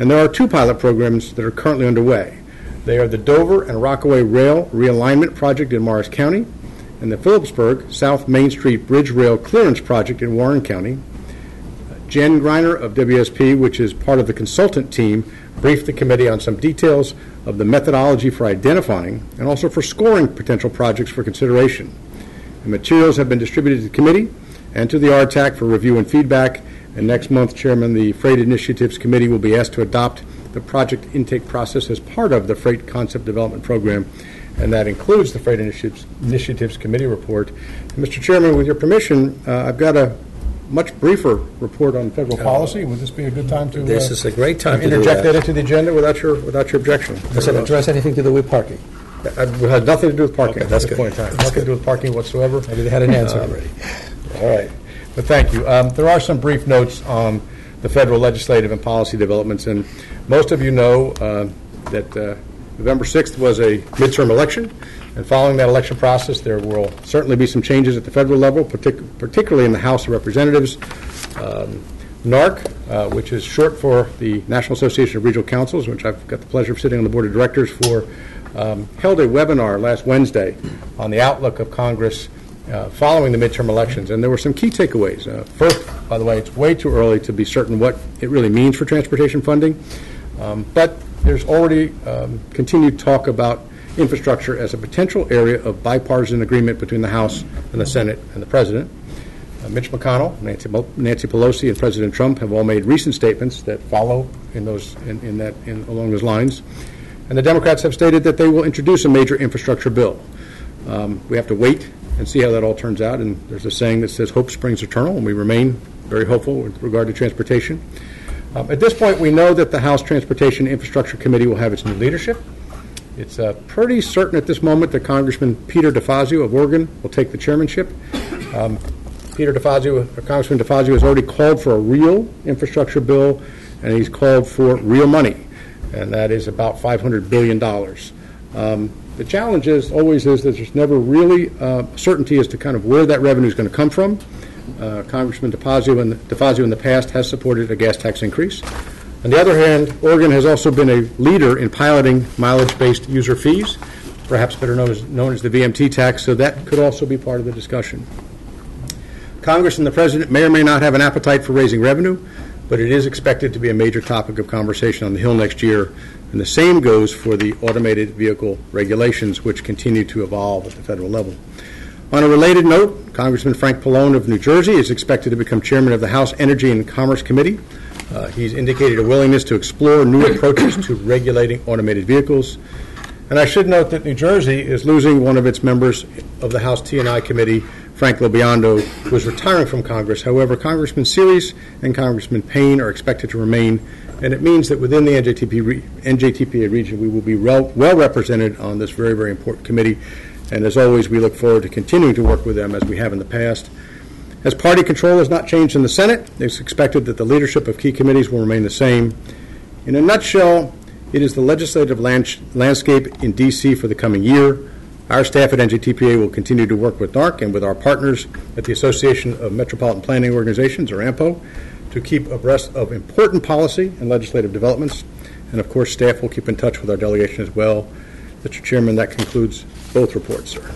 And there are 2 pilot programs that are currently underway. They are the Dover and Rockaway Rail Realignment Project in Morris County and the Phillipsburg South Main Street Bridge Rail Clearance Project in Warren County. Jen Greiner of WSP, which is part of the consultant team, briefed the committee on some details of the methodology for identifying and also for scoring potential projects for consideration. The materials have been distributed to the committee and to the RTAC for review and feedback, and next month, Chairman, the Freight Initiatives Committee will be asked to adopt the project intake process as part of the Freight Concept Development Program, and that includes the Freight Initiatives Committee report. And Mr. Chairman, with your permission, I've got a much briefer report on federal policy. Would this be a good time to This is a great time to interject that into the agenda without your objection? Does it address anything to do with parking? It had nothing to do with parking. Okay, that's at this good. point in time. That's Nothing to good. do with parking whatsoever. Maybe they had an answer already. All right. But thank you. There are some brief notes on the federal legislative and policy developments, and most of you know that November 6th was a midterm election, and following that election process, there will certainly be some changes at the federal level, particularly in the House of Representatives. NARC, which is short for the National Association of Regional Councils, which I've got the pleasure of sitting on the board of directors for, held a webinar last Wednesday on the outlook of Congress following the midterm elections, and there were some key takeaways. First, by the way, it's way too early to be certain what it really means for transportation funding, but there's already continued talk about infrastructure as a potential area of bipartisan agreement between the House and the Senate and the President. Mitch McConnell, Nancy Pelosi, and President Trump have all made recent statements that follow along those lines, and the Democrats have stated that they will introduce a major infrastructure bill. We have to wait and see how that all turns out, and there's a saying that says hope springs eternal, and we remain very hopeful with regard to transportation. At this point, we know that the House Transportation Infrastructure Committee will have its new leadership. It's pretty certain at this moment that Congressman Peter DeFazio of Oregon will take the chairmanship. Congressman DeFazio has already called for a real infrastructure bill, and he's called for real money, and that is about $500 billion. The challenge always is that there's never really certainty as to kind of where that revenue is going to come from. Congressman DeFazio in the past has supported a gas tax increase. On the other hand, Oregon has also been a leader in piloting mileage-based user fees, perhaps better known as the VMT tax, so that could also be part of the discussion. Congress and the President may or may not have an appetite for raising revenue, but it is expected to be a major topic of conversation on the Hill next year, and the same goes for the automated vehicle regulations, which continue to evolve at the federal level. On a related note, Congressman Frank Pallone of New Jersey is expected to become chairman of the House Energy and Commerce Committee. He's indicated a willingness to explore new approaches to regulating automated vehicles. And I should note that New Jersey is losing one of its members of the House T&I Committee, Frank LoBiondo, who is retiring from Congress. However, Congressman Series and Congressman Payne are expected to remain, and it means that within the NJTPA region, we will be well represented on this very, very important committee. And as always, we look forward to continuing to work with them as we have in the past. As party control has not changed in the Senate, it's expected that the leadership of key committees will remain the same. In a nutshell, it is the legislative landscape in D.C. for the coming year. Our staff at NJTPA will continue to work with NARC and with our partners at the Association of Metropolitan Planning Organizations, or AMPO, to keep abreast of important policy and legislative developments. And, of course, staff will keep in touch with our delegation as well. Mr. Chairman, that concludes both reports, sir.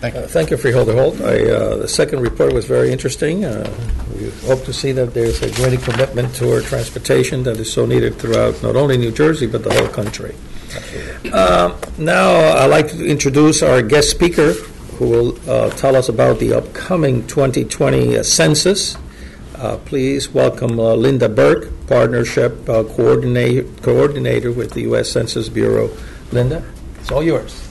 Thank you. Thank you, Freeholder Holt. The second report was very interesting. We hope to see that there's a greater commitment toward transportation that is so needed throughout not only New Jersey, but the whole country. Now, I'd like to introduce our guest speaker, who will tell us about the upcoming 2020 census. Please welcome Linda Burke, Partnership Coordinator with the U.S. Census Bureau. Linda, it's all yours.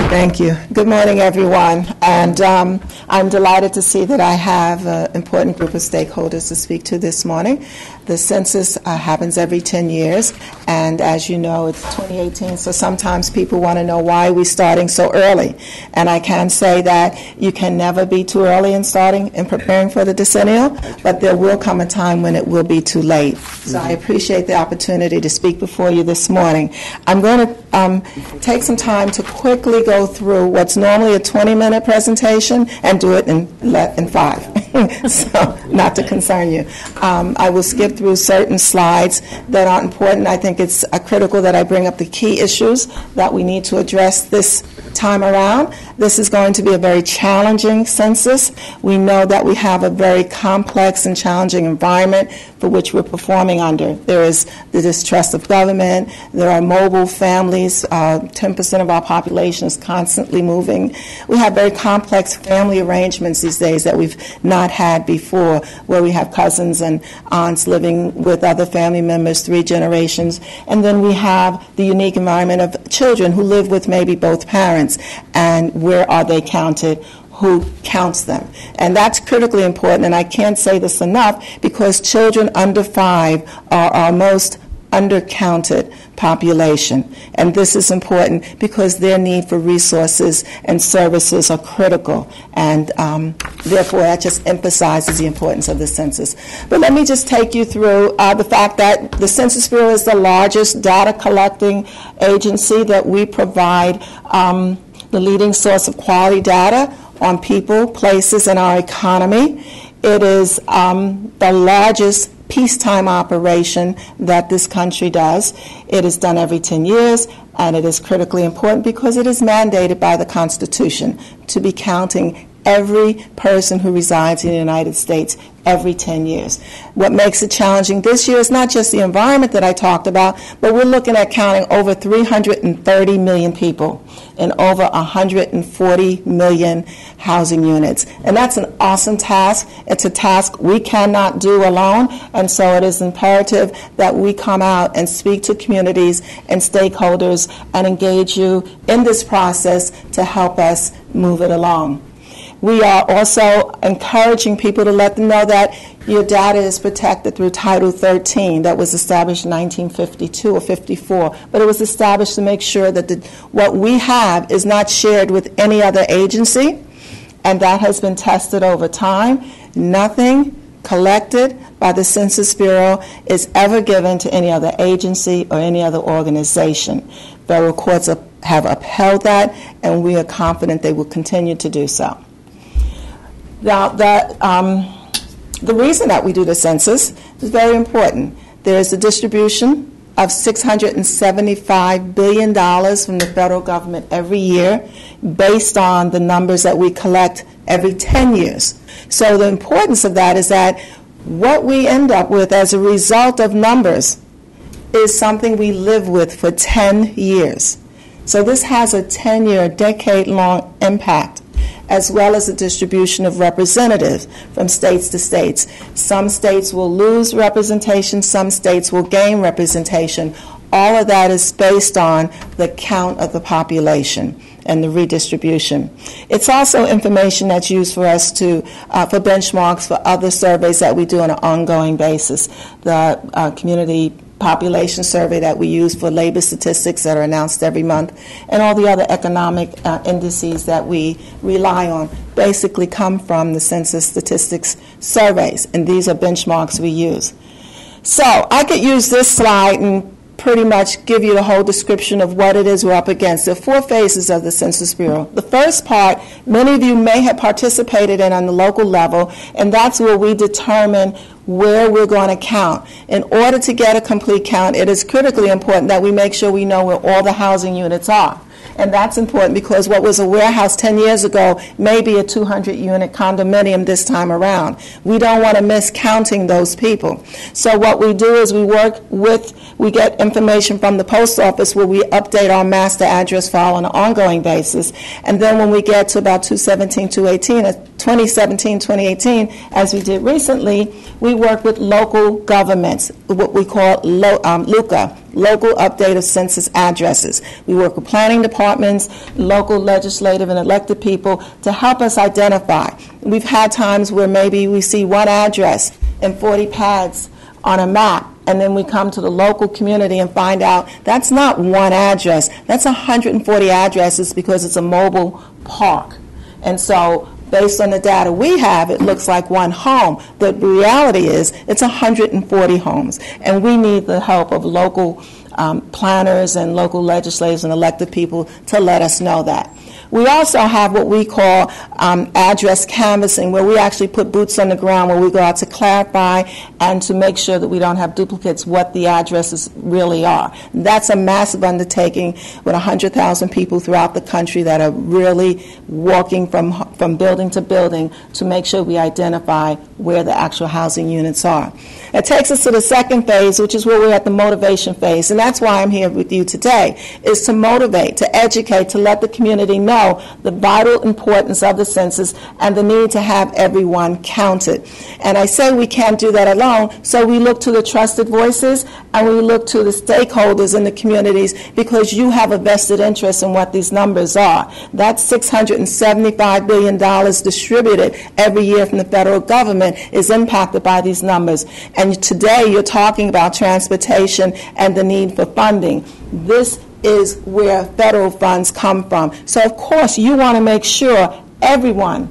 Thank you. Good morning, everyone. And I'm delighted to see that I have an important group of stakeholders to speak to this morning. The census happens every 10 years, and as you know, it's 2018, so sometimes people want to know why we're starting so early. And I can say that you can never be too early in starting and preparing for the decennial, but there will come a time when it will be too late. So I appreciate the opportunity to speak before you this morning. I'm going to take some time to quickly go through what's normally a 20-minute presentation and do it in 5. So, not to concern you. I will skip through certain slides that aren't important. I think it's critical that I bring up the key issues that we need to address this time around. This is going to be a very challenging census. We know that we have a very complex and challenging environment for which we're performing under. There is the distrust of government. There are mobile families. 10% of our population is constantly moving. We have very complex family arrangements these days that we've not had before, where we have cousins and aunts living with other family members, 3 generations. And then we have the unique environment of children who live with maybe both parents. And where are they counted? Who counts them? And that's critically important, and I can't say this enough, because children under 5 are our most undercounted population. And this is important because their need for resources and services are critical. And therefore, that just emphasizes the importance of the census. But let me just take you through the fact that the Census Bureau is the largest data collecting agency, that we provide the leading source of quality data on people, places, and our economy. It is the largest peacetime operation that this country does. It is done every 10 years, and it is critically important because it is mandated by the Constitution to be counting every person who resides in the United States every 10 years. What makes it challenging this year is not just the environment that I talked about, but we're looking at counting over 330 million people in over 140 million housing units. And that's an awesome task. It's a task we cannot do alone, and so it is imperative that we come out and speak to communities and stakeholders and engage you in this process to help us move it along. We are also encouraging people to let them know that your data is protected through Title 13 that was established in 1952 or 54, but it was established to make sure that what we have is not shared with any other agency, and that has been tested over time. Nothing collected by the Census Bureau is ever given to any other agency or any other organization. Federal courts have upheld that, and we are confident they will continue to do so. Now, the reason that we do the census is very important. There is a distribution of $675 billion from the federal government every year based on the numbers that we collect every 10 years. So the importance of that is that what we end up with as a result of numbers is something we live with for 10 years. So this has a 10-year, decade-long impact, as well as the distribution of representatives from states to states. Some states will lose representation, some states will gain representation. All of that is based on the count of the population and the redistribution. It's also information that's used for us to, for benchmarks for other surveys that we do on an ongoing basis. The community population survey that we use for labor statistics that are announced every month, and all the other economic indices that we rely on basically come from the census statistics surveys, and these are benchmarks we use. So I could use this slide and pretty much give you the whole description of what it is we're up against. There are 4 phases of the Census Bureau. The first part, many of you may have participated in on the local level, and that's where we determine where we're going to count. In order to get a complete count, it is critically important that we make sure we know where all the housing units are. And that's important because what was a warehouse 10 years ago may be a 200-unit condominium this time around. We don't want to miss counting those people. So what we do is we get information from the post office where we update our master address file on an ongoing basis. And then when we get to about 2017, 2018, as we did recently, we work with local governments, what we call LUCA, Local Update of Census Addresses. We work with planning departments, local legislative and elected people to help us identify. We've had times where maybe we see one address and 40 pads on a map, and then we come to the local community and find out that's not one address, that's 140 addresses because it's a mobile park. And so based on the data we have, it looks like one home. The reality is it's 140 homes, and we need the help of local planners and local legislators and elected people to let us know that. We also have what we call address canvassing, where we actually put boots on the ground, where we go out to clarify and to make sure that we don't have duplicates, what the addresses really are. That's a massive undertaking with 100,000 people throughout the country that are really walking from building to building to make sure we identify where the actual housing units are. It takes us to the second phase, which is where we're at the motivation phase, and that's why I'm here with you today, is to motivate, to educate, to let the community know the vital importance of the census and the need to have everyone counted. And I say we can't do that alone, so we look to the trusted voices and we look to the stakeholders in the communities, because you have a vested interest in what these numbers are. That's $675 billion distributed every year from the federal government is impacted by these numbers. And today you're talking about transportation and the need for funding. This is where federal funds come from. So of course you want to make sure everyone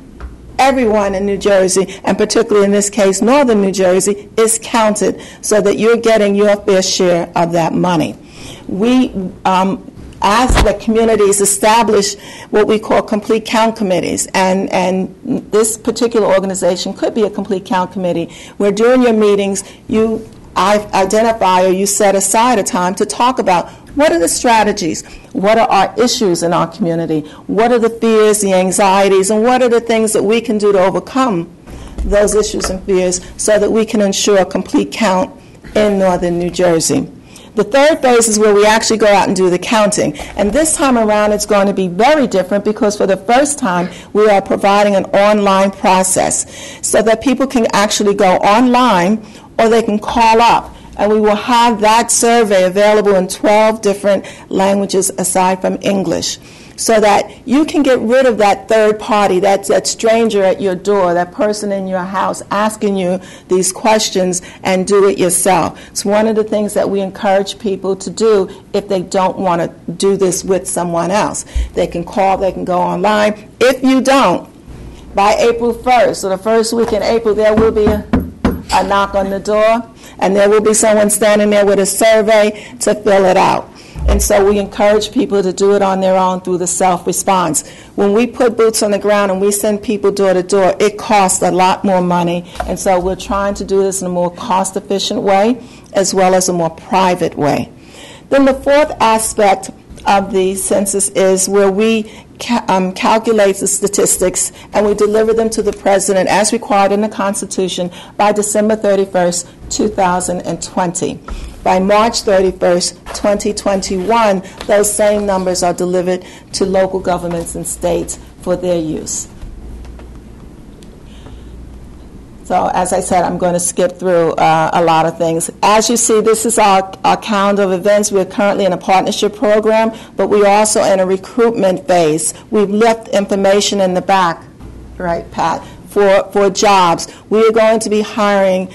in New Jersey, and particularly in this case northern New Jersey, is counted so that you're getting your fair share of that money. We ask that communities establish what we call complete count committees, and this particular organization could be a complete count committee where during your meetings you identify or you set aside a time to talk about what are the strategies, what are our issues in our community, what are the fears, the anxieties, and what are the things that we can do to overcome those issues and fears so that we can ensure a complete count in northern New Jersey. The third phase is where we actually go out and do the counting. And this time around it's going to be very different, because for the first time we are providing an online process so that people can actually go online or they can call up. And we will have that survey available in 12 different languages aside from English, so that you can get rid of that third party, that stranger at your door, that person in your house asking you these questions, and do it yourself. It's one of the things that we encourage people to do if they don't want to do this with someone else. They can call, they can go online. If you don't, by April 1st, so the first week in April, there will be a knock on the door, and there will be someone standing there with a survey to fill it out. And so we encourage people to do it on their own through the self-response. When we put boots on the ground and we send people door to door, it costs a lot more money. And so we're trying to do this in a more cost-efficient way as well as a more private way. Then the fourth aspect of the census is where we calculate the statistics and we deliver them to the President as required in the Constitution by December 31st, 2020. By March 31st, 2021, those same numbers are delivered to local governments and states for their use. So as I said, I'm going to skip through a lot of things. As you see, this is our calendar of events. We're currently in a partnership program, but we're also in a recruitment phase. We've left information in the back, right, Pat, for jobs. We are going to be hiring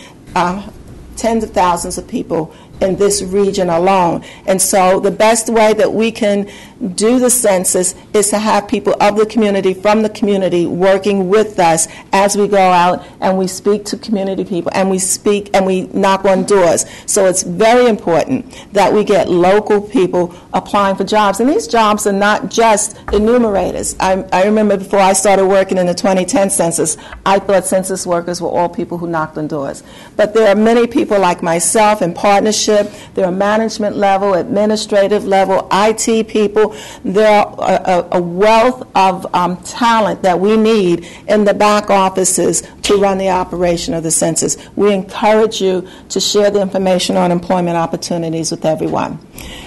tens of thousands of people in this region alone. And so the best way that we can do the census is to have people of the community, from the community, working with us as we go out and we speak to community people and we speak and we knock on doors. So it's very important that we get local people applying for jobs. And these jobs are not just enumerators. I remember before I started working in the 2010 census, I thought census workers were all people who knocked on doors. But there are many people like myself in partnership. There are management level, administrative level, IT people. There are a wealth of talent that we need in the back offices to run the operation of the census. We encourage you to share the information on employment opportunities with everyone.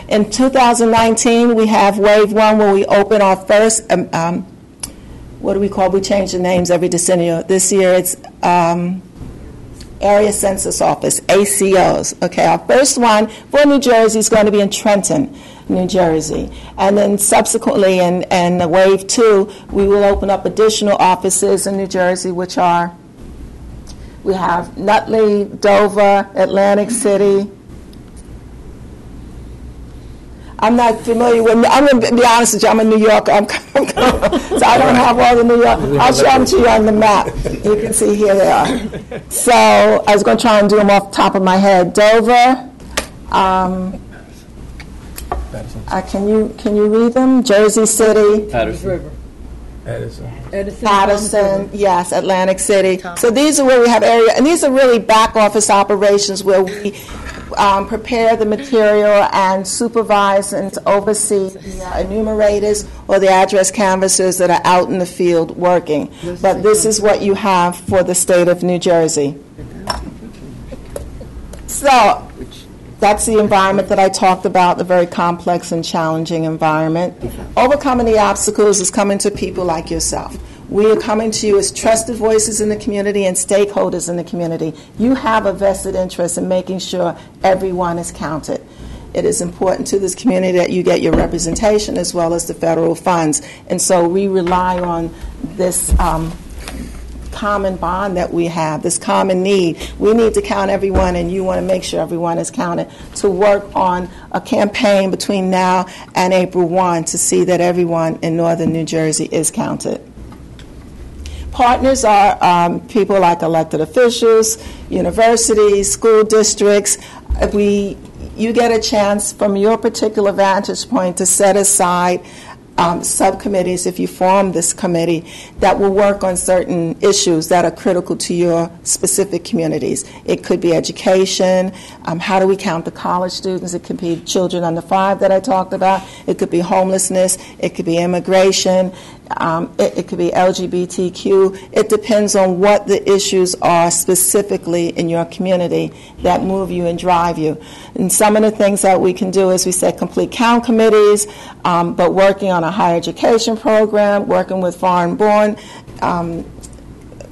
In 2019, we have Wave 1 where we open our first, what do we call, we change the names every decennium. This year it's Area Census Office, ACOs. Okay, our first one for New Jersey is going to be in Trenton, New Jersey. And then subsequently in Wave 2, we will open up additional offices in New Jersey, which are, we have Nutley, Dover, Atlantic City. I'm not familiar with, I'm going to be honest with you, I'm a New Yorker, so I don't have all the New York, I'll show them to you on the map. You can see here they are. So I was going to try and do them off the top of my head. Dover, Can you read them? Jersey City, Patterson. Patterson, yes, Atlantic City. So these are where we have area, and these are really back office operations where we prepare the material and supervise and oversee the enumerators or the address canvassers that are out in the field working. But this is what you have for the state of New Jersey. So that's the environment that I talked about, the very complex and challenging environment. Overcoming the obstacles is coming to people like yourself. We are coming to you as trusted voices in the community and stakeholders in the community. You have a vested interest in making sure everyone is counted. It is important to this community that you get your representation as well as the federal funds. And so we rely on this common bond that we have, this common need. We need to count everyone, and you want to make sure everyone is counted, to work on a campaign between now and April 1 to see that everyone in northern New Jersey is counted. Partners are people like elected officials, universities, school districts. You get a chance from your particular vantage point to set aside subcommittees, if you form this committee, that will work on certain issues that are critical to your specific communities. It could be education. How do we count the college students? It could be children under 5 that I talked about. It could be homelessness. It could be immigration. It could be LGBTQ. It depends on what the issues are specifically in your community that move you and drive you. And some of the things that we can do is we say complete count committees, but working on a higher education program, working with foreign-born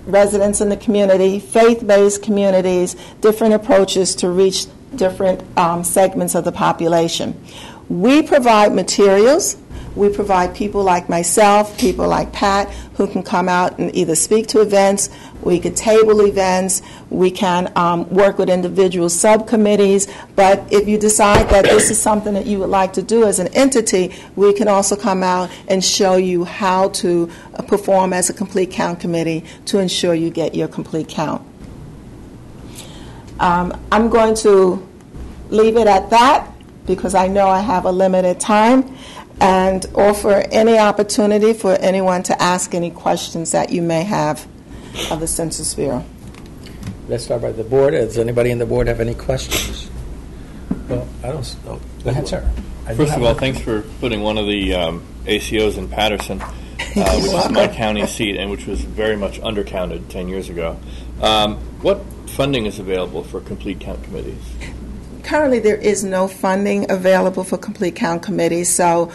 residents in the community, faith-based communities, different approaches to reach different segments of the population. We provide materials. We provide people like myself, people like Pat, who can come out and either speak to events, we could table events, we can work with individual subcommittees, but if you decide that this is something that you would like to do as an entity, we can also come out and show you how to perform as a complete count committee to ensure you get your complete count. I'm going to leave it at that because I know I have a limited time, and offer any opportunity for anyone to ask any questions that you may have of the Census Bureau. Let's start by the board. Does anybody in the board have any questions? Well, I don't know. Go ahead, sir. First of all, thanks for putting one of the ACOs in Patterson, which is my county seat, and which was very much undercounted 10 years ago. What funding is available for complete count committees? Currently, there is no funding available for complete count committees, so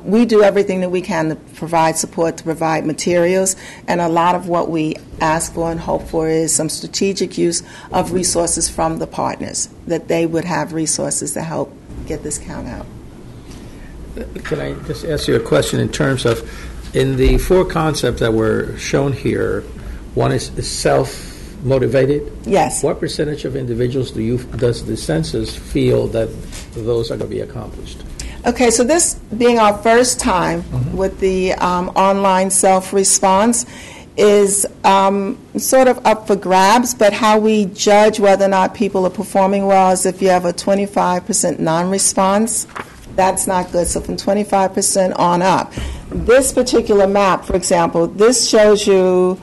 we do everything that we can to provide support, to provide materials, and a lot of what we ask for and hope for is some strategic use of resources from the partners, that they would have resources to help get this count out. Can I just ask you a question in terms of, in the 4 concepts that were shown here, one is self-motivated? Yes. What percentage of individuals does the census feel that those are going to be accomplished? Okay, so this being our first time with the online self-response is sort of up for grabs, but how we judge whether or not people are performing well is if you have a 25% non-response. That's not good, so from 25% on up. This particular map, for example, this shows you,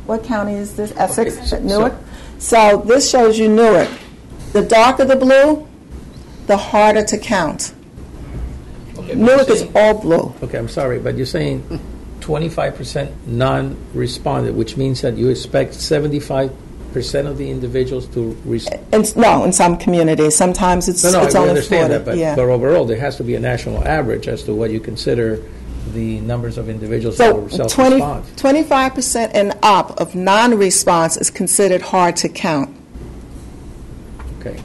what county is this? Essex? Okay, Newark? So this shows you Newark. The darker the blue, the harder to count. Okay, Newark is all blue. Okay, I'm sorry, but you're saying 25% non-responded, which means that you expect 75% of the individuals to respond? No, in some communities. Sometimes it's only 40. I understand that, but, yeah. but overall, there has to be a national average as to what you consider the numbers of individuals that will self-respond. 25% and up of non-response is considered hard to count. Okay.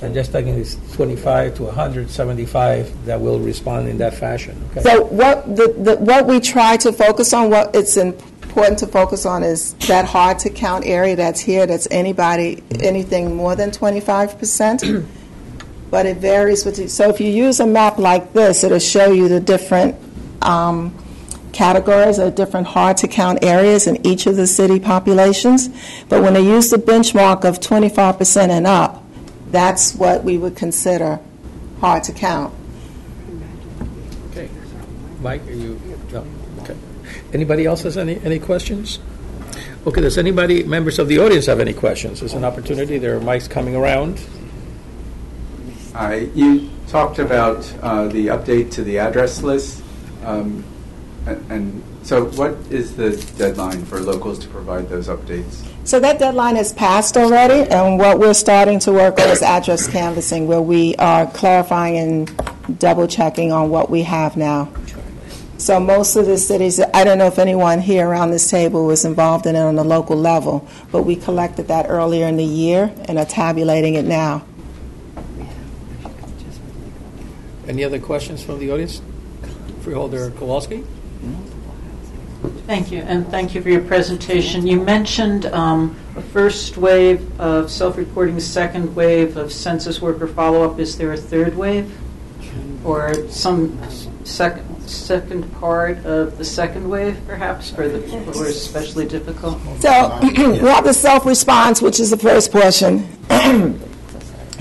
I'm just taking this 25 to 175 that will respond in that fashion. Okay. So what we try to focus on, what it's important to focus on is that hard to count area that's here, that's anything more than 25%. But it varies with you. So if you use a map like this, it'll show you the different categories or different hard to count areas in each of the city populations. But when they use the benchmark of 25% and up, that's what we would consider hard to count. Okay. Mike, are you? No. Okay. Anybody else has any questions? Okay, does anybody, members of the audience, have any questions? There's an opportunity. There are mics coming around. You talked about the update to the address list. And so what is the deadline for locals to provide those updates? So that deadline has passed already, and what we're starting to work on is address canvassing, where we are clarifying and double-checking on what we have now. So most of the cities, I don't know if anyone here around this table was involved in it on the local level, but we collected that earlier in the year and are tabulating it now. Any other questions from the audience? Freeholder Kowalski? Thank you, and thank you for your presentation. You mentioned a first wave of self-reporting, a second wave of census worker follow-up. Is there a third wave? Or some second part of the second wave, perhaps, for the people who are especially difficult? So we have the self-response, which is the first portion.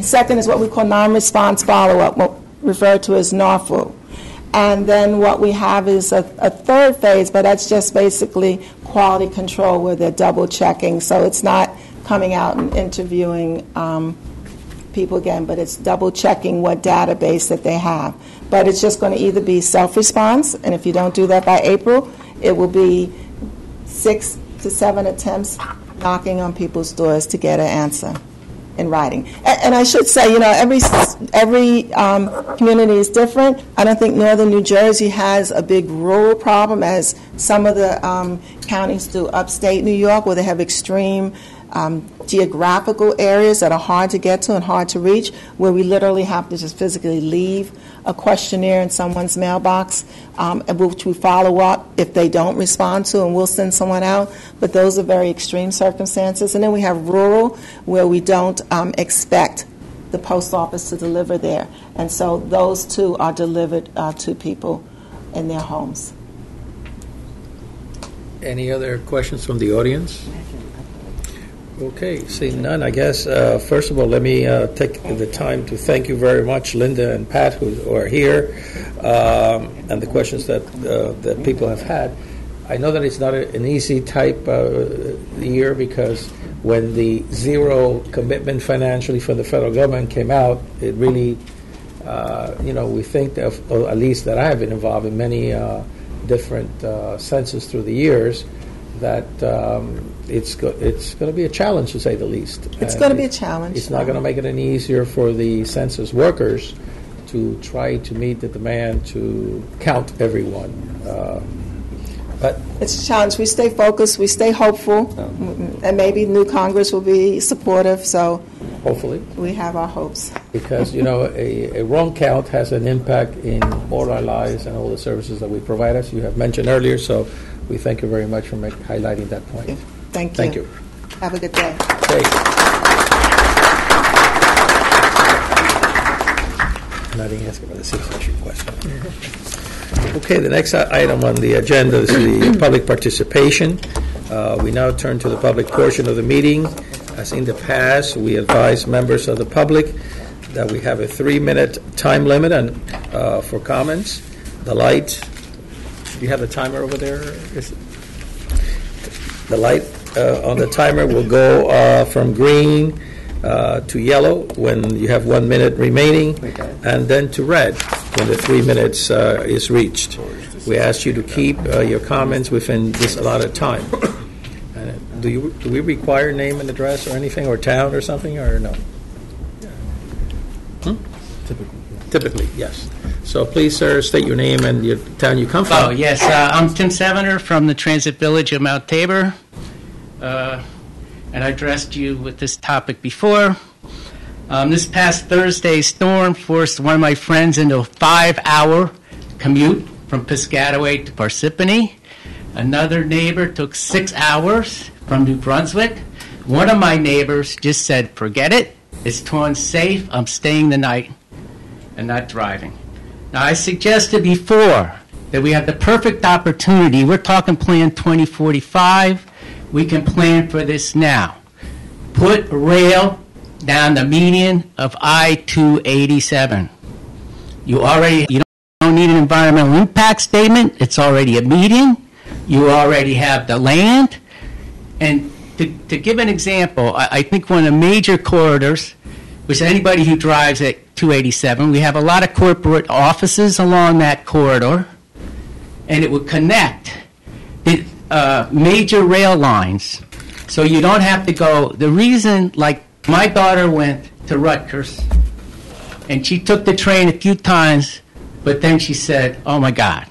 Second is what we call non-response follow-up, what referred to as NARFU. And then what we have is a third phase, but that's just basically quality control where they're double checking. So it's not coming out and interviewing people again, but it's double checking what database that they have. But it's just going to either be self-response, and if you don't do that by April, it will be 6 to 7 attempts knocking on people's doors to get an answer in writing. And I should say, every community is different. I don't think northern New Jersey has a big rural problem as some of the counties do upstate New York, where they have extreme geographical areas that are hard to get to and hard to reach, where we literally have to just physically leave a questionnaire in someone's mailbox, which we follow up if they don't respond to, and we'll send someone out. But those are very extreme circumstances. And then we have rural, where we don't expect the post office to deliver there. And so those two are delivered to people in their homes. Any other questions from the audience? Okay, seeing none, I guess, first of all, let me take the time to thank you very much, Linda and Pat, who are here, and the questions that people have had. I know that it's not an easy type year, because when the zero commitment financially from the federal government came out, it really, we think of, or at least that I have been involved in many different census through the years, that it's going to be a challenge, to say the least. It's going to be a challenge. It's not going to make it any easier for the census workers to try to meet the demand to count everyone. But it's a challenge. We stay focused. We stay hopeful, and maybe new Congress will be supportive. So hopefully, we have our hopes. Because a wrong count has an impact in all our lives and all the services that we provide, as you have mentioned earlier. So we thank you very much for highlighting that point. Thank you. Have a good day. I didn't ask about the citizenship question. Okay, the next item on the agenda is the public participation. We now turn to the public portion of the meeting. As in the past, we advise members of the public that we have a 3-minute time limit for comments. The light, do you have the timer over there? The light on the timer will go from green to yellow when you have 1 minute remaining, and then to red when the 3 minutes is reached. We ask you to keep your comments within this allotted time. Do we require name and address or anything, or town or something, or no? Typically, yes. So please, sir, state your name and your town you come from. Oh, yes. I'm Tim Sevener from the Transit Village of Mount Tabor. And I addressed you with this topic before. This past Thursday's storm forced one of my friends into a 5-hour commute from Piscataway to Parsippany. Another neighbor took 6 hours from New Brunswick. One of my neighbors just said, forget it. It's too unsafe. I'm staying the night and not driving. Now, I suggested before that we have the perfect opportunity. We're talking Plan 2045. We can plan for this now. Put rail down the median of I-287. You don't need an environmental impact statement. It's already a median. You already have the land. And to give an example, I think one of the major corridors, which anybody who drives at 287, we have a lot of corporate offices along that corridor, and it would connect the major rail lines. So you don't have to go. The reason, like, my daughter went to Rutgers, and she took the train a few times, but then she said, oh my God,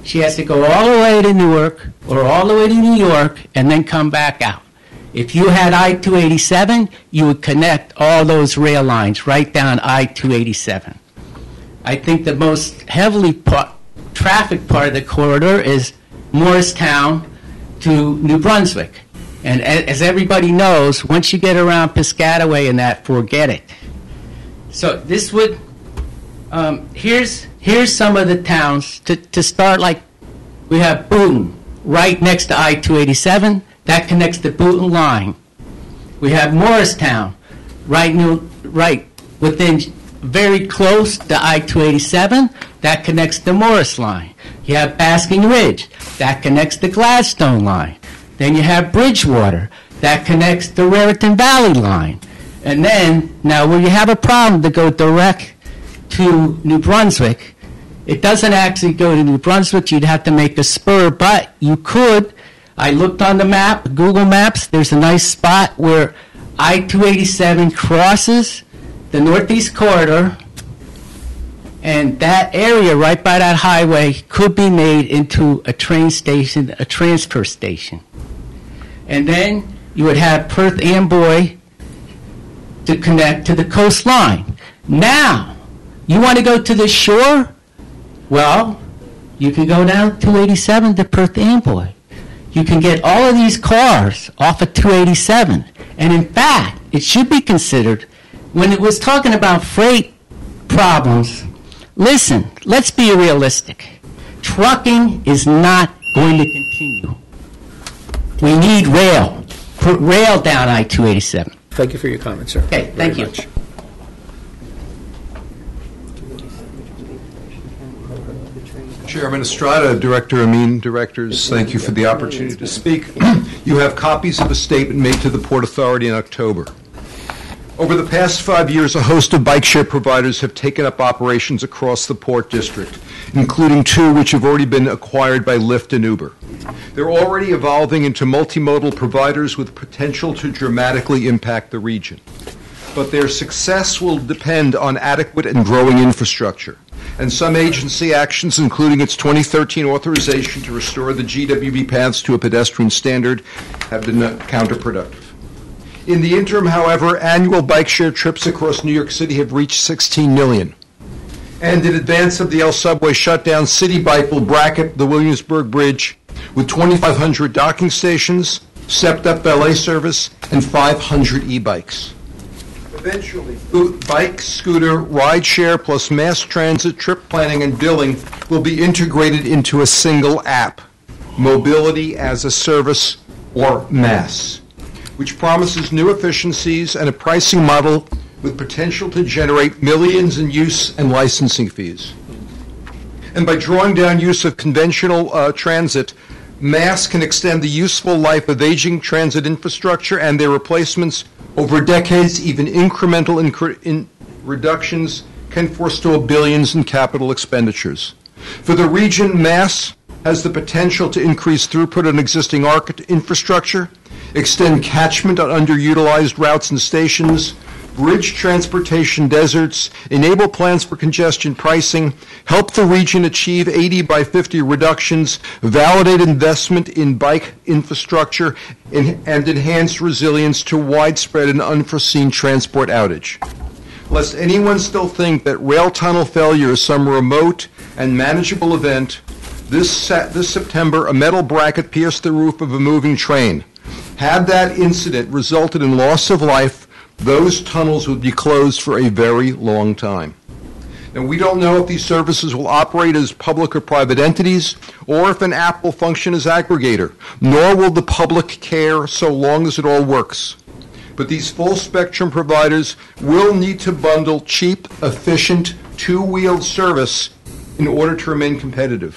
she has to go all the way to Newark or all the way to New York and then come back out. If you had I-287, you would connect all those rail lines right down I-287. I think the most heavily traffic part of the corridor is Morristown to New Brunswick. And as everybody knows, once you get around Piscataway and that, forget it. So this would, here's some of the towns to start. Like, we have Boonton right next to I-287. That connects the Boonton line. We have Morristown right within, very close to I-287. That connects the Morris line. You have Basking Ridge. That connects the Gladstone line. Then you have Bridgewater. That connects the Raritan Valley line. And then, now where you have a problem to go direct to New Brunswick, it doesn't actually go to New Brunswick. You'd have to make a spur, but you could. I looked on the map, Google Maps. There's a nice spot where I-287 crosses the Northeast Corridor, and that area right by that highway could be made into a train station, a transfer station. And then you would have Perth Amboy to connect to the coastline. Now, you want to go to the shore? Well, you can go down 287 to Perth Amboy. You can get all of these cars off of 287. And in fact, it should be considered, when it was talking about freight problems, listen, let's be realistic. Trucking is not going to continue. We need rail. Put rail down I-287. Thank you for your comment, sir. Okay, thank you. Much. Chairman Estrada, Director Amin, directors, thank you for the opportunity to speak. You have copies of a statement made to the Port Authority in October. Over the past 5 years, a host of bike share providers have taken up operations across the Port District, including 2 which have already been acquired by Lyft and Uber. They're already evolving into multimodal providers with potential to dramatically impact the region. But their success will depend on adequate and growing infrastructure. And some agency actions, including its 2013 authorization to restore the GWB paths to a pedestrian standard, have been counterproductive. In the interim, however, annual bike share trips across New York City have reached 16 million. And in advance of the L subway shutdown, City Bike will bracket the Williamsburg Bridge with 2,500 docking stations, stepped-up valet service, and 500 e-bikes. Eventually, bike, scooter, ride share, plus mass transit, trip planning, and billing will be integrated into a single app, Mobility as a Service, or MAS, which promises new efficiencies and a pricing model with potential to generate millions in use and licensing fees. And by drawing down use of conventional transit, MAS can extend the useful life of aging transit infrastructure and their replacements over decades. Even incremental reductions can forestall billions in capital expenditures. For the region, MAS has the potential to increase throughput on existing infrastructure, extend catchment on underutilized routes and stations, bridge transportation deserts, enable plans for congestion pricing, help the region achieve 80 by 50 reductions, validate investment in bike infrastructure, and enhance resilience to widespread and unforeseen transport outage. Lest anyone still think that rail tunnel failure is some remote and manageable event, this September, a metal bracket pierced the roof of a moving train. Had that incident resulted in loss of life, those tunnels would be closed for a very long time. And we don't know if these services will operate as public or private entities, or if an app will function as aggregator, nor will the public care so long as it all works. But these full-spectrum providers will need to bundle cheap, efficient, two-wheeled service in order to remain competitive,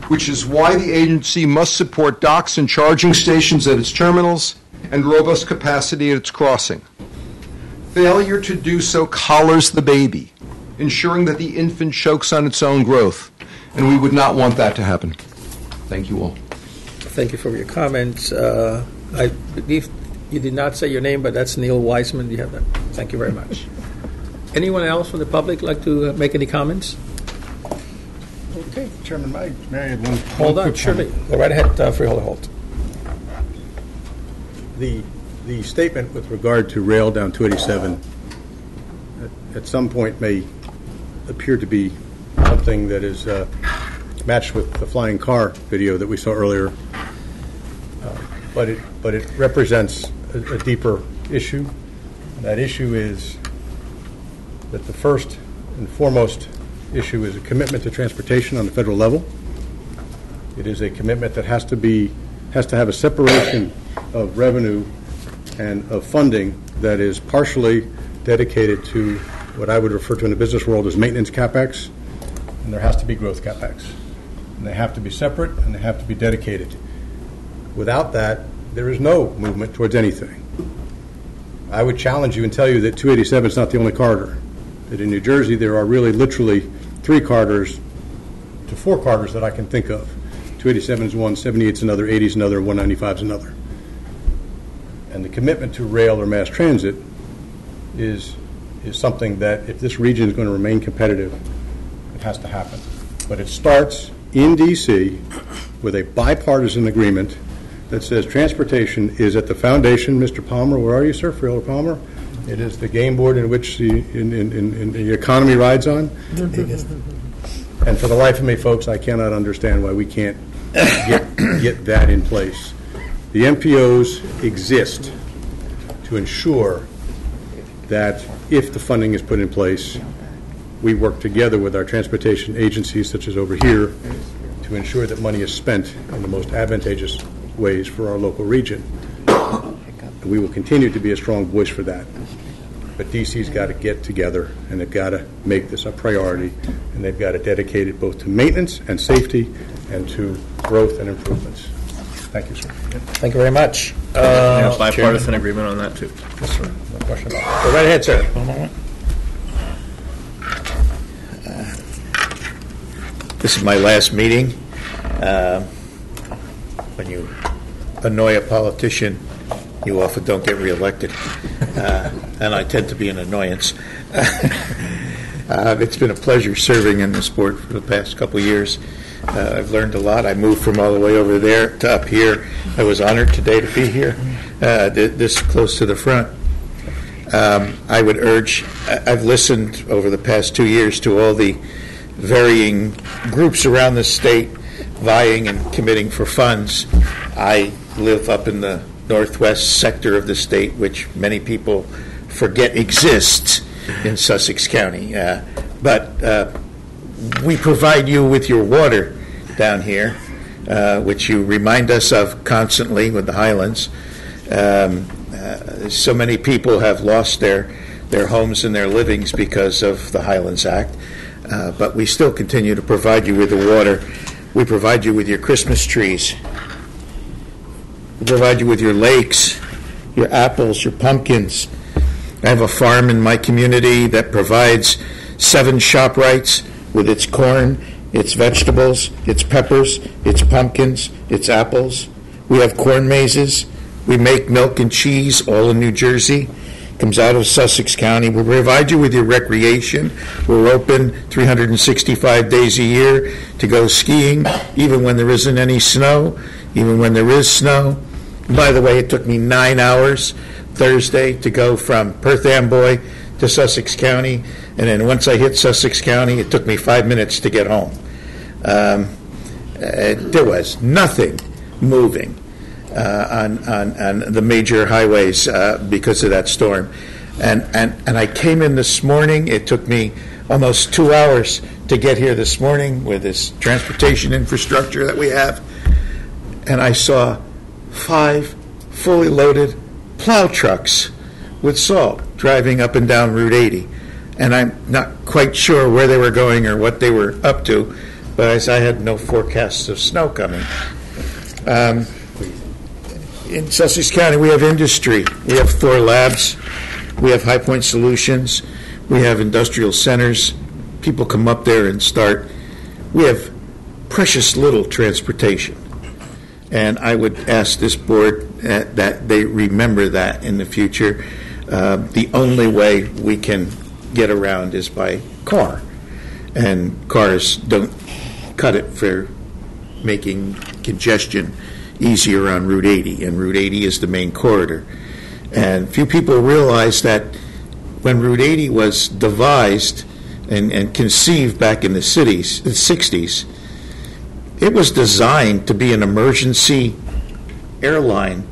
which is why the agency must support docks and charging stations at its terminals and robust capacity at its crossing. Failure to do so collars the baby, ensuring that the infant chokes on its own growth, and we would not want that to happen. Thank you all. Thank you for your comments. I believe you did not say your name, but that's Neil Wiseman. You have that. Thank you very much. Anyone else from the public like to make any comments? Okay, Chairman, may I add one? Hold on, surely. Go right ahead, Freeholder Holt. The statement with regard to rail down 287 at some point may appear to be something that is matched with the flying car video that we saw earlier, but it represents a deeper issue. That issue is that the first and foremost issue is a commitment to transportation on the federal level. It is a commitment that has to have a separation of revenue and of funding that is partially dedicated to what I would refer to in the business world as maintenance CapEx, and there has to be growth CapEx. And they have to be separate and they have to be dedicated. Without that, there is no movement towards anything. I would challenge you and tell you that 287 is not the only corridor. That in New Jersey there are really literally 3 corridors to 4 corridors that I can think of. 287 is one, 78 is another, 80 is another, 195 is another. And the commitment to rail or mass transit is something that if this region is going to remain competitive, it has to happen. But it starts in D.C. with a bipartisan agreement that says transportation is at the foundation. Mr. Palmer, where are you, sir? Freeholder Palmer? It is the game board in which the economy rides on. And for the life of me, folks, I cannot understand why we can't get that in place. The MPOs exist to ensure that if the funding is put in place, we work together with our transportation agencies, such as over here, to ensure that money is spent in the most advantageous ways for our local region. And we will continue to be a strong voice for that. But DC's got to get together, and they've got to make this a priority, and they've got to dedicate it both to maintenance and safety and to growth and improvements. Thank you, sir. Thank you very much. Bipartisan agreement on that, too. Yes, sir. No question about it. Go right ahead, sir. One moment. This is my last meeting. When you annoy a politician, you often don't get reelected. And I tend to be an annoyance. It's been a pleasure serving in this board for the past couple of years. I've learned a lot. I moved from all the way over there to up here. I was honored today to be here, this close to the front. I would urge, I've listened over the past 2 years to all the varying groups around the state vying and committing for funds. I live up in the northwest sector of the state, which many people forget exists in Sussex County. But we provide you with your water down here, which you remind us of constantly with the Highlands. So many people have lost their homes and their livings because of the Highlands Act. But we still continue to provide you with the water. We provide you with your Christmas trees. We provide you with your lakes, your apples, your pumpkins. I have a farm in my community that provides 7 ShopRites with its corn, its vegetables, its peppers, its pumpkins, its apples. We have corn mazes. We make milk and cheese, all in New Jersey. Comes out of Sussex County. We provide you with your recreation. We're open 365 days a year to go skiing, even when there isn't any snow, even when there is snow. By the way, it took me 9 hours Thursday to go from Perth Amboy to Sussex County, and then once I hit Sussex County, it took me 5 minutes to get home. There was nothing moving on the major highways because of that storm. And I came in this morning. It took me almost 2 hours to get here this morning with this transportation infrastructure that we have. And I saw 5 fully loaded plow trucks with salt driving up and down Route 80. and I'm not quite sure where they were going or what they were up to, but as I had no forecasts of snow coming. In Sussex County, we have industry. We have Thor Labs. We have High Point Solutions. We have industrial centers. People come up there and start. We have precious little transportation. And I would ask this board that they remember that in the future. The only way we can get around is by car. And cars don't cut it for making congestion easier on Route 80. And Route 80 is the main corridor. And few people realize that when Route 80 was devised and conceived back in the 60s, it was designed to be an emergency airline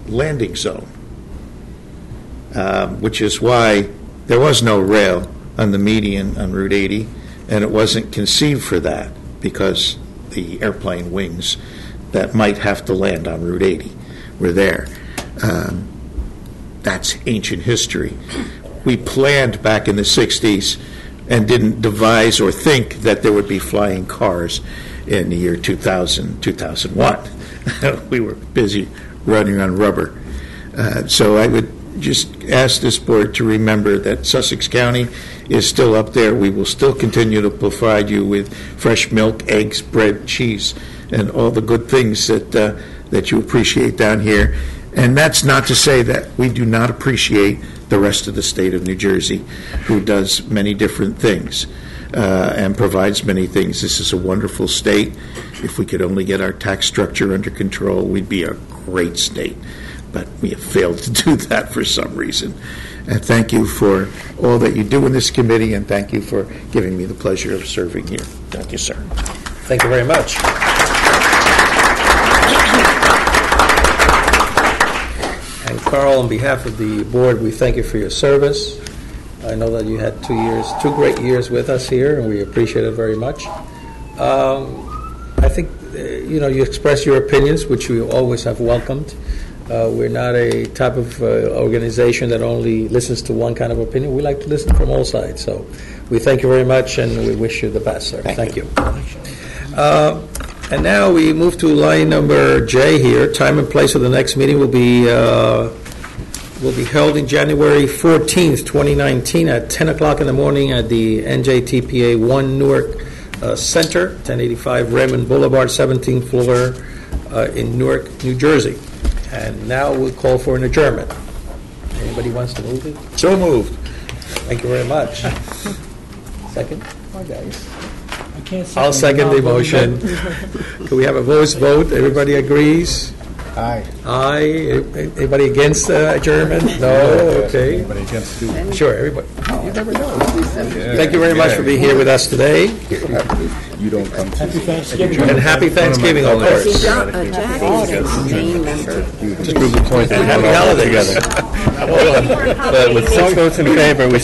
landing zone, which is why there was no rail on the median on Route 80, and it wasn't conceived for that because the airplane wings that might have to land on Route 80 were there. That's ancient history. We planned back in the 60s and didn't devise or think that there would be flying cars in the year 2000, 2001. We were busy running on rubber. So I would just ask this board to remember that Sussex County is still up there. We will still continue to provide you with fresh milk, eggs, bread, cheese, and all the good things that you appreciate down here. And that's not to say that we do not appreciate the rest of the state of New Jersey, who does many different things and provides many things. This is a wonderful state. If we could only get our tax structure under control, we'd be a great state. But we have failed to do that for some reason. And thank you for all that you do in this committee, and thank you for giving me the pleasure of serving here. Thank you, sir. Thank you very much. And Carl, on behalf of the board, we thank you for your service. I know that you had 2 great years with us here, and we appreciate it very much. I think, you expressed your opinions, which we always have welcomed. We're not a type of organization that only listens to one kind of opinion. We like to listen from all sides. So we thank you very much, and we wish you the best, sir. Thank you. And now we move to line number J here. Time and place of the next meeting will be held in January 14th, 2019 at 10 o'clock in the morning at the NJTPA 1 Newark Center, 1085 Raymond Boulevard, 17th floor in Newark, New Jersey. And now we'll call for an adjournment. Anybody wants to move it? So moved. Thank you very much. Second? Hi, guys. I'll second the motion. Can we have a voice vote? Everybody agrees? Aye. Aye. Anybody against adjournment? No? Okay. Anybody against it? Sure, everybody. You never know. Thank you very much for being here with us today. You don't come to. Happy Thanksgiving. And happy Thanksgiving, of course. Jack is main member. Just prove the point that Happy holidays. together. With 6 votes in favor, we